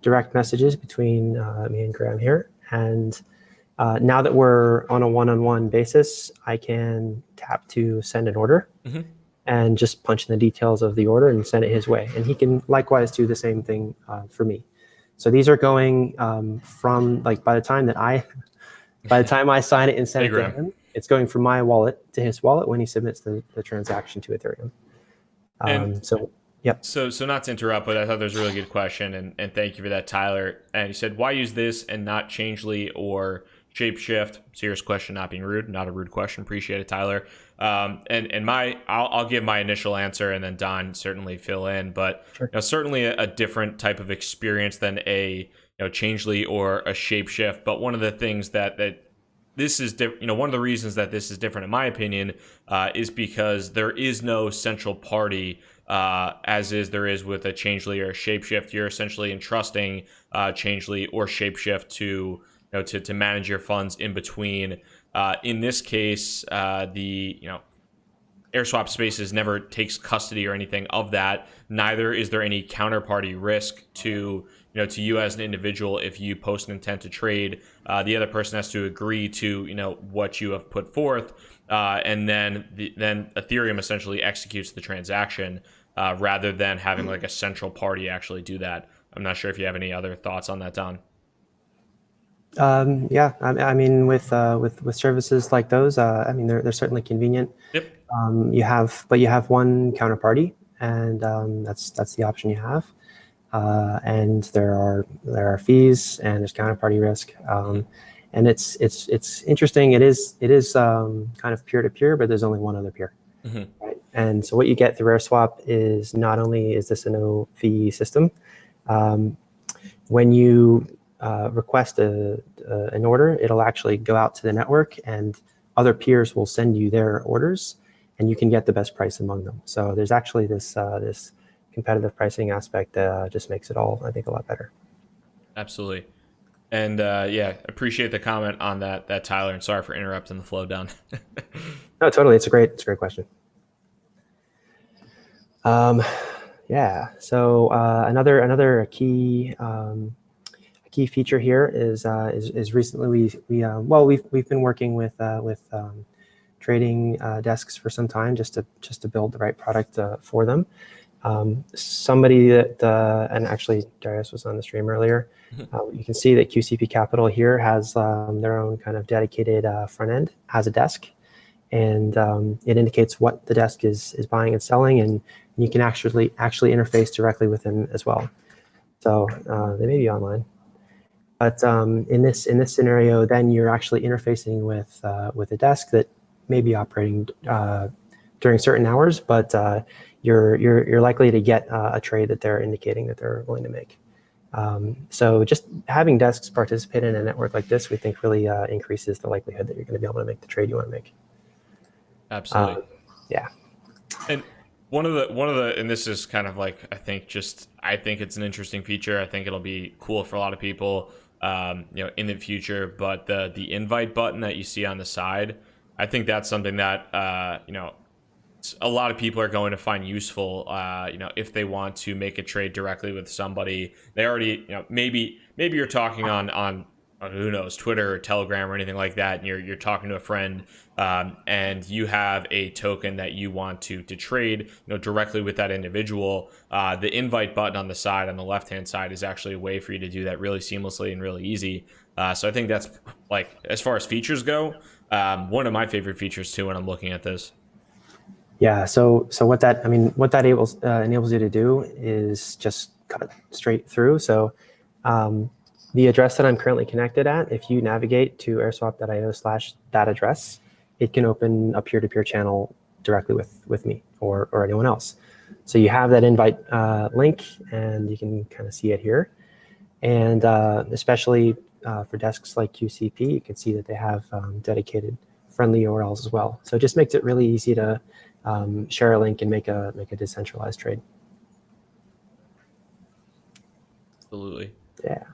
direct messages between me and Graham here. And now that we're on a one-on-one basis, I can tap to send an order and just punch in the details of the order and send it his way. And he can likewise do the same thing for me. So these are going from, like, by the time I sign it and send it to him, it's going from my wallet to his wallet when he submits the transaction to Ethereum. Yep. So not to interrupt, but I thought that was a really good question, and thank you for that, Tyler. And you said, why use this and not Changely or Shapeshift? Serious question, not being rude, not a rude question. Appreciate it, Tyler. I'll give my initial answer, and then Don certainly fill in. But sure. Certainly a different type of experience than a Changely or a Shapeshift. But one of the things that this is one of the reasons that this is different, in my opinion, is because there is no central party. As there is with a Changely or a Shapeshift. You're essentially entrusting Changely or Shapeshift to manage your funds in between. In this case, the AirSwap Spaces never takes custody or anything of that. Neither is there any counterparty risk to you as an individual. If you post an intent to trade, the other person has to agree to what you have put forth, and then Ethereum essentially executes the transaction. Rather than having like a central party actually do that. I'm not sure if you have any other thoughts on that, Don. Yeah, I mean, with services like those, I mean, they're certainly convenient. Yep. You have one counterparty, and that's the option you have. And there are fees, and there's counterparty risk. And it's interesting. It is kind of peer to peer, but there's only one other peer. Right? And so what you get through AirSwap is not only is this a no fee system, when you request an order, it'll actually go out to the network, and other peers will send you their orders, and you can get the best price among them. So there's actually this competitive pricing aspect that just makes it all, I think, a lot better. Absolutely. And appreciate the comment on that, Tyler, and sorry for interrupting the flow, Don. No, totally. It's a great question. So another key feature here is recently we've been working with trading desks for some time just to build the right product for them. Somebody that and actually Darius was on the stream earlier. You can see that QCP Capital here has their own kind of dedicated front end, has a desk, and it indicates what the desk is buying and selling, and you can actually interface directly with them as well. So they may be online, but in this scenario, then you're actually interfacing with a desk that may be operating during certain hours, but you're likely to get a trade that they're indicating that they're willing to make. So just having desks participate in a network like this, we think really increases the likelihood that you're going to be able to make the trade you want to make. Absolutely. Yeah. And one of the, and this is kind of like, I think it's an interesting feature. I think it'll be cool for a lot of people, in the future. But the invite button that you see on the side, I think that's something that, a lot of people are going to find useful, if they want to make a trade directly with somebody. They already, maybe you're talking on who knows, Twitter or Telegram or anything like that, and you're talking to a friend, and you have a token that you want to trade, directly with that individual. The invite button on the side, on the left-hand side, is actually a way for you to do that really seamlessly and really easy. So I think that's, like, as far as features go, one of my favorite features too when I'm looking at this. Yeah. So what that enables you to do is just cut straight through. So the address that I'm currently connected at, if you navigate to airswap.io/that address, it can open a peer-to-peer channel directly with me or anyone else. So you have that invite link, and you can kind of see it here. And especially for desks like QCP, you can see that they have dedicated friendly URLs as well. So it just makes it really easy to share a link and make a decentralized trade. Absolutely. Yeah.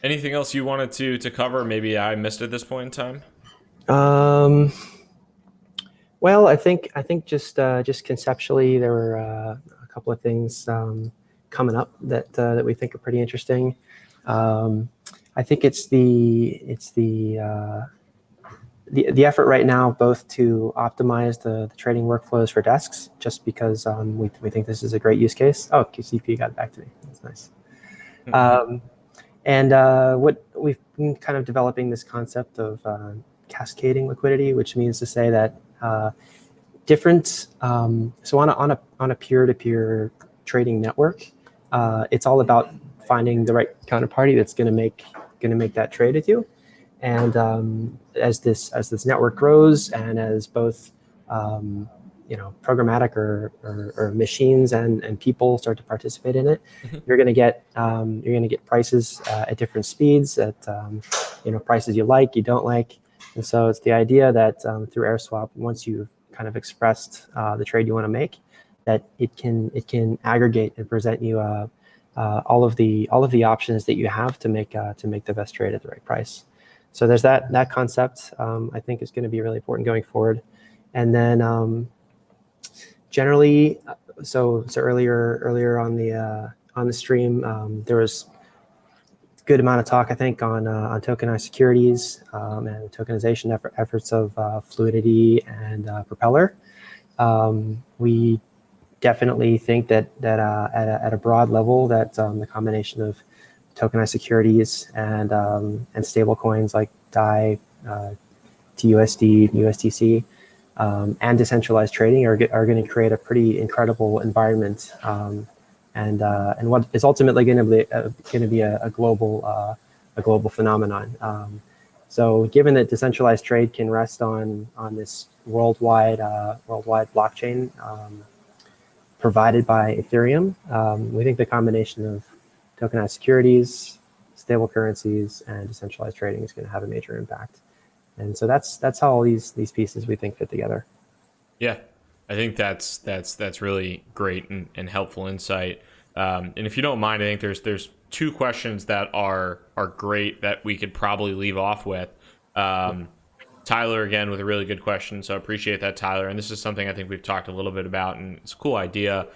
Anything else you wanted to cover? Maybe I missed at this point in time. Well, I think just conceptually, there were a couple of things coming up that we think are pretty interesting. I think it's the effort right now, both to optimize the trading workflows for desks, just because we think this is a great use case. Oh, QCP got back to me. That's nice. And what we've been kind of developing this concept of cascading liquidity, which means to say that different. So on a peer-to-peer trading network, it's all about finding the right counterparty that's going to make that trade with you. And as this network grows, and as both programmatic or machines and people start to participate in it, you're going to get prices at different speeds, at prices you like, you don't like. And so it's the idea that through AirSwap, once you've kind of expressed the trade you want to make, that it can aggregate and present you all of the options that you have to make the best trade at the right price. So there's that concept. I think is going to be really important going forward. And then generally, so earlier on the stream, there was a good amount of talk, I think, on tokenized securities and tokenization efforts of Fluidity and Propeller. We definitely think that at a broad level, that the combination of tokenized securities and stablecoins like DAI, TUSD, USDC, and decentralized trading are going to create a pretty incredible environment, and what is ultimately going to be a global phenomenon. So, given that decentralized trade can rest on this worldwide blockchain provided by Ethereum, we think the combination of tokenized securities, stable currencies, and decentralized trading is going to have a major impact. And so that's how all these pieces we think fit together. Yeah, I think that's really great and helpful insight. And if you don't mind, I think there's two questions that are great that we could probably leave off with. Tyler, again, with a really good question, so I appreciate that, Tyler. And this is something I think we've talked a little bit about, and it's a cool idea.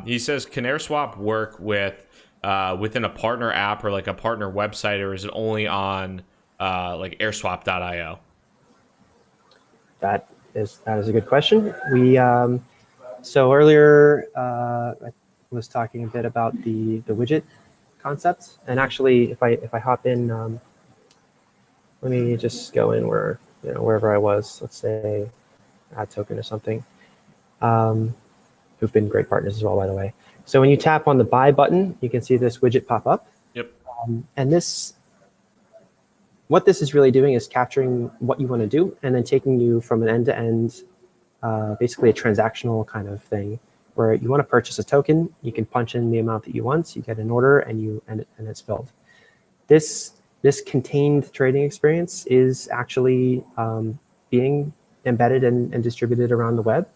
He says, can AirSwap work within a partner app or like a partner website, or is it only on like airswap.io? That is a good question. We so earlier I was talking a bit about the widget concept, and actually, if I hop in, let me just go in wherever I was. Let's say add token or something. Who've been great partners as well, by the way. So when you tap on the buy button, you can see this widget pop up. Yep. And what this is really doing is capturing what you want to do and then taking you from an end-to-end, basically a transactional kind of thing, where you want to purchase a token, you can punch in the amount that you want, you get an order, and it's filled. This contained trading experience is actually being embedded and distributed around the web.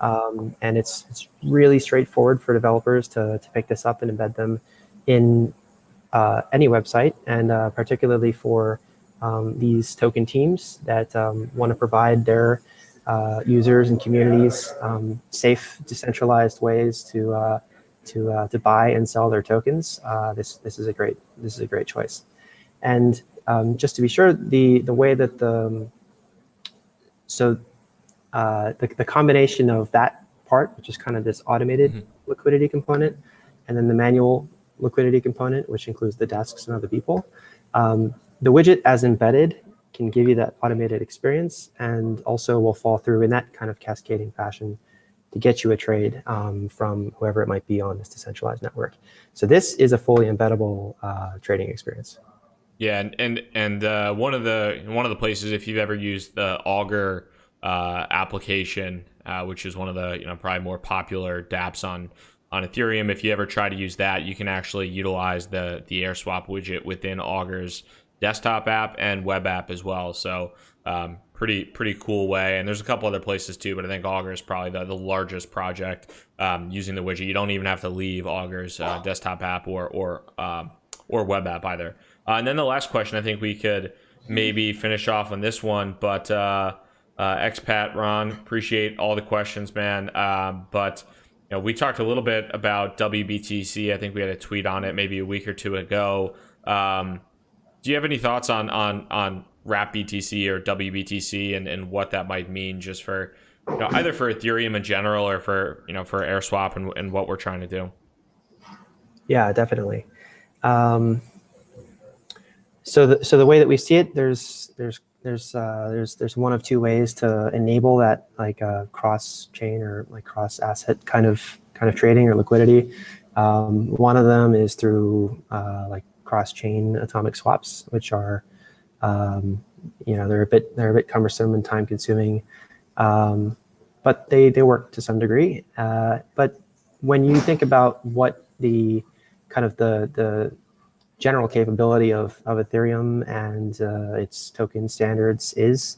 And it's really straightforward for developers to pick this up and embed them in any website, and particularly for these token teams that want to provide their users and communities safe, decentralized ways to buy and sell their tokens. This is a great choice. And just to be sure, the way that the combination of that part, which is kind of this automated liquidity component, and then the manual liquidity component, which includes the desks and other people, the widget as embedded can give you that automated experience, and also will fall through in that kind of cascading fashion to get you a trade from whoever it might be on this decentralized network. So this is a fully embeddable trading experience. Yeah, and one of the places, if you've ever used the Augur application, which is one of the probably more popular dApps on Ethereum, if you ever try to use that, you can actually utilize the AirSwap widget within Augur's desktop app and web app as well. So pretty cool way. And there's a couple other places too, but I think Augur is probably the largest project using the widget. You don't even have to leave Augur's desktop app or web app either. And then the last question, I think we could maybe finish off on this one, but expat Ron, appreciate all the questions, man. But we talked a little bit about WBTC. I think we had a tweet on it maybe a week or two ago. Do you have any thoughts on Wrap BTC or WBTC and what that might mean just for either for Ethereum in general or for for AirSwap and what we're trying to do? Yeah, definitely. So the way that we see it, there's one of two ways to enable that cross chain or cross asset kind of trading or liquidity. One of them is through cross chain atomic swaps, which are they're a bit cumbersome and time consuming, but they work to some degree. But when you think about what the general capability of Ethereum and its token standards is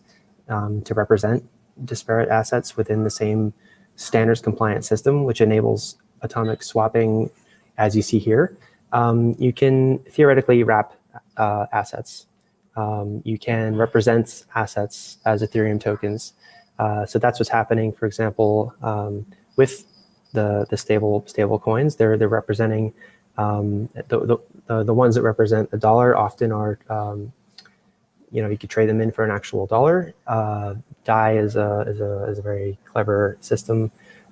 to represent disparate assets within the same standards compliant system, which enables atomic swapping, as you see here, you can theoretically wrap assets. You can represent assets as Ethereum tokens. So that's what's happening, for example, with the stable coins. They're representing the ones that represent a dollar often are, you could trade them in for an actual dollar. DAI is a very clever system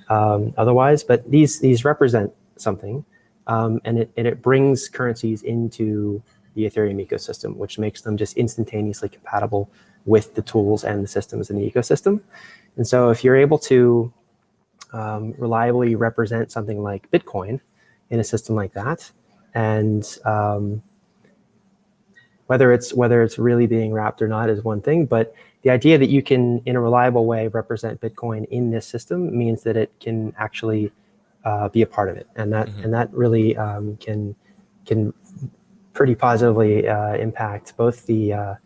otherwise, but these represent something, and it brings currencies into the Ethereum ecosystem, which makes them just instantaneously compatible with the tools and the systems in the ecosystem. And so if you're able to reliably represent something like Bitcoin in a system like that, and whether it's really being wrapped or not is one thing, but the idea that you can, in a reliable way, represent Bitcoin in this system means that it can actually be a part of it, and that really can pretty positively impact both the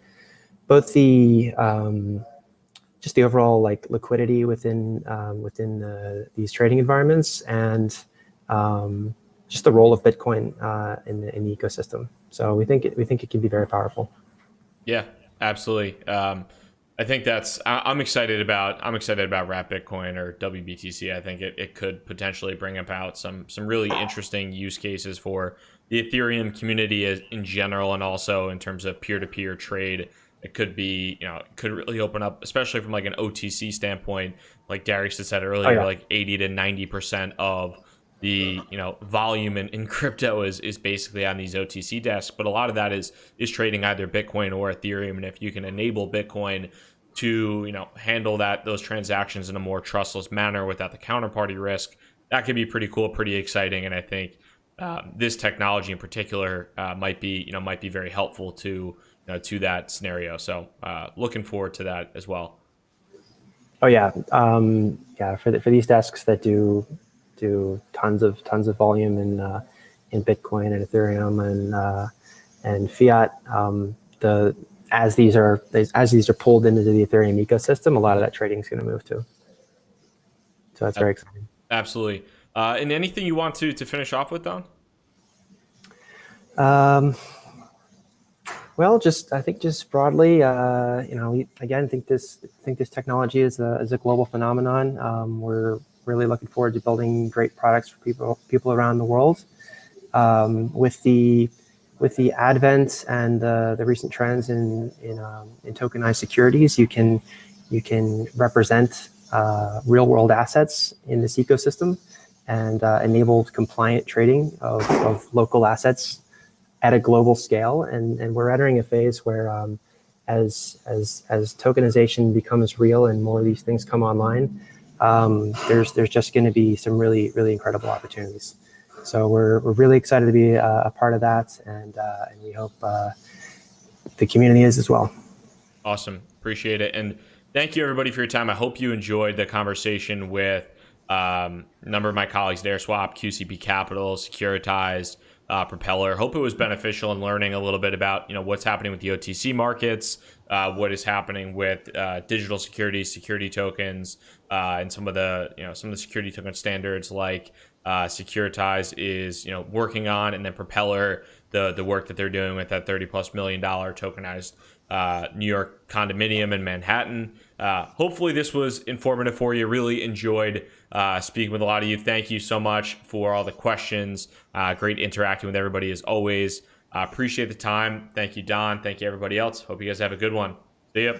just the overall liquidity within these trading environments, and just the role of Bitcoin in the ecosystem. So we think it can be very powerful. Yeah, absolutely. I think I'm excited about Wrap Bitcoin or WBTC. I think it could potentially bring about some really interesting use cases for the Ethereum community in general, and also in terms of peer-to-peer trade. It could be, could really open up, especially from an OTC standpoint, like Darius had said earlier, 80 to 90% of the volume in crypto is basically on these OTC desks, but a lot of that is trading either Bitcoin or Ethereum. And if you can enable Bitcoin to handle those transactions in a more trustless manner without the counterparty risk, that could be pretty cool, pretty exciting. And I think this technology in particular might be very helpful to that scenario. So looking forward to that as well. Oh yeah, for these desks that do do tons of volume in Bitcoin and Ethereum and fiat. As these are pulled into the Ethereum ecosystem, a lot of that trading is going to move too. So that's very exciting. Absolutely. And anything you want to finish off with, Don? Well, I think just broadly, we again think this technology is a global phenomenon. We're really looking forward to building great products for people around the world. With the advent and the recent trends in tokenized securities, you can represent real world assets in this ecosystem and enabled compliant trading of local assets at a global scale. And we're entering a phase where as tokenization becomes real and more of these things come online, there's just going to be some really, really incredible opportunities. So we're really excited to be a part of that, and we hope the community is as well. Awesome. Appreciate it. And thank you, everybody, for your time. I hope you enjoyed the conversation with a number of my colleagues at AirSwap, QCP Capital, Securitized, Propeller. Hope it was beneficial in learning a little bit about what's happening with the OTC markets, what is happening with digital securities, security tokens, and some of the security token standards like Securitized is working on, and then Propeller, the work that they're doing with that $30+ million tokenized New York condominium in Manhattan. Hopefully this was informative for you. Really enjoyed speaking with a lot of you. Thank you so much for all the questions. Great interacting with everybody as always. Appreciate the time. Thank you, Don. Thank you, everybody else. Hope you guys have a good one. See ya.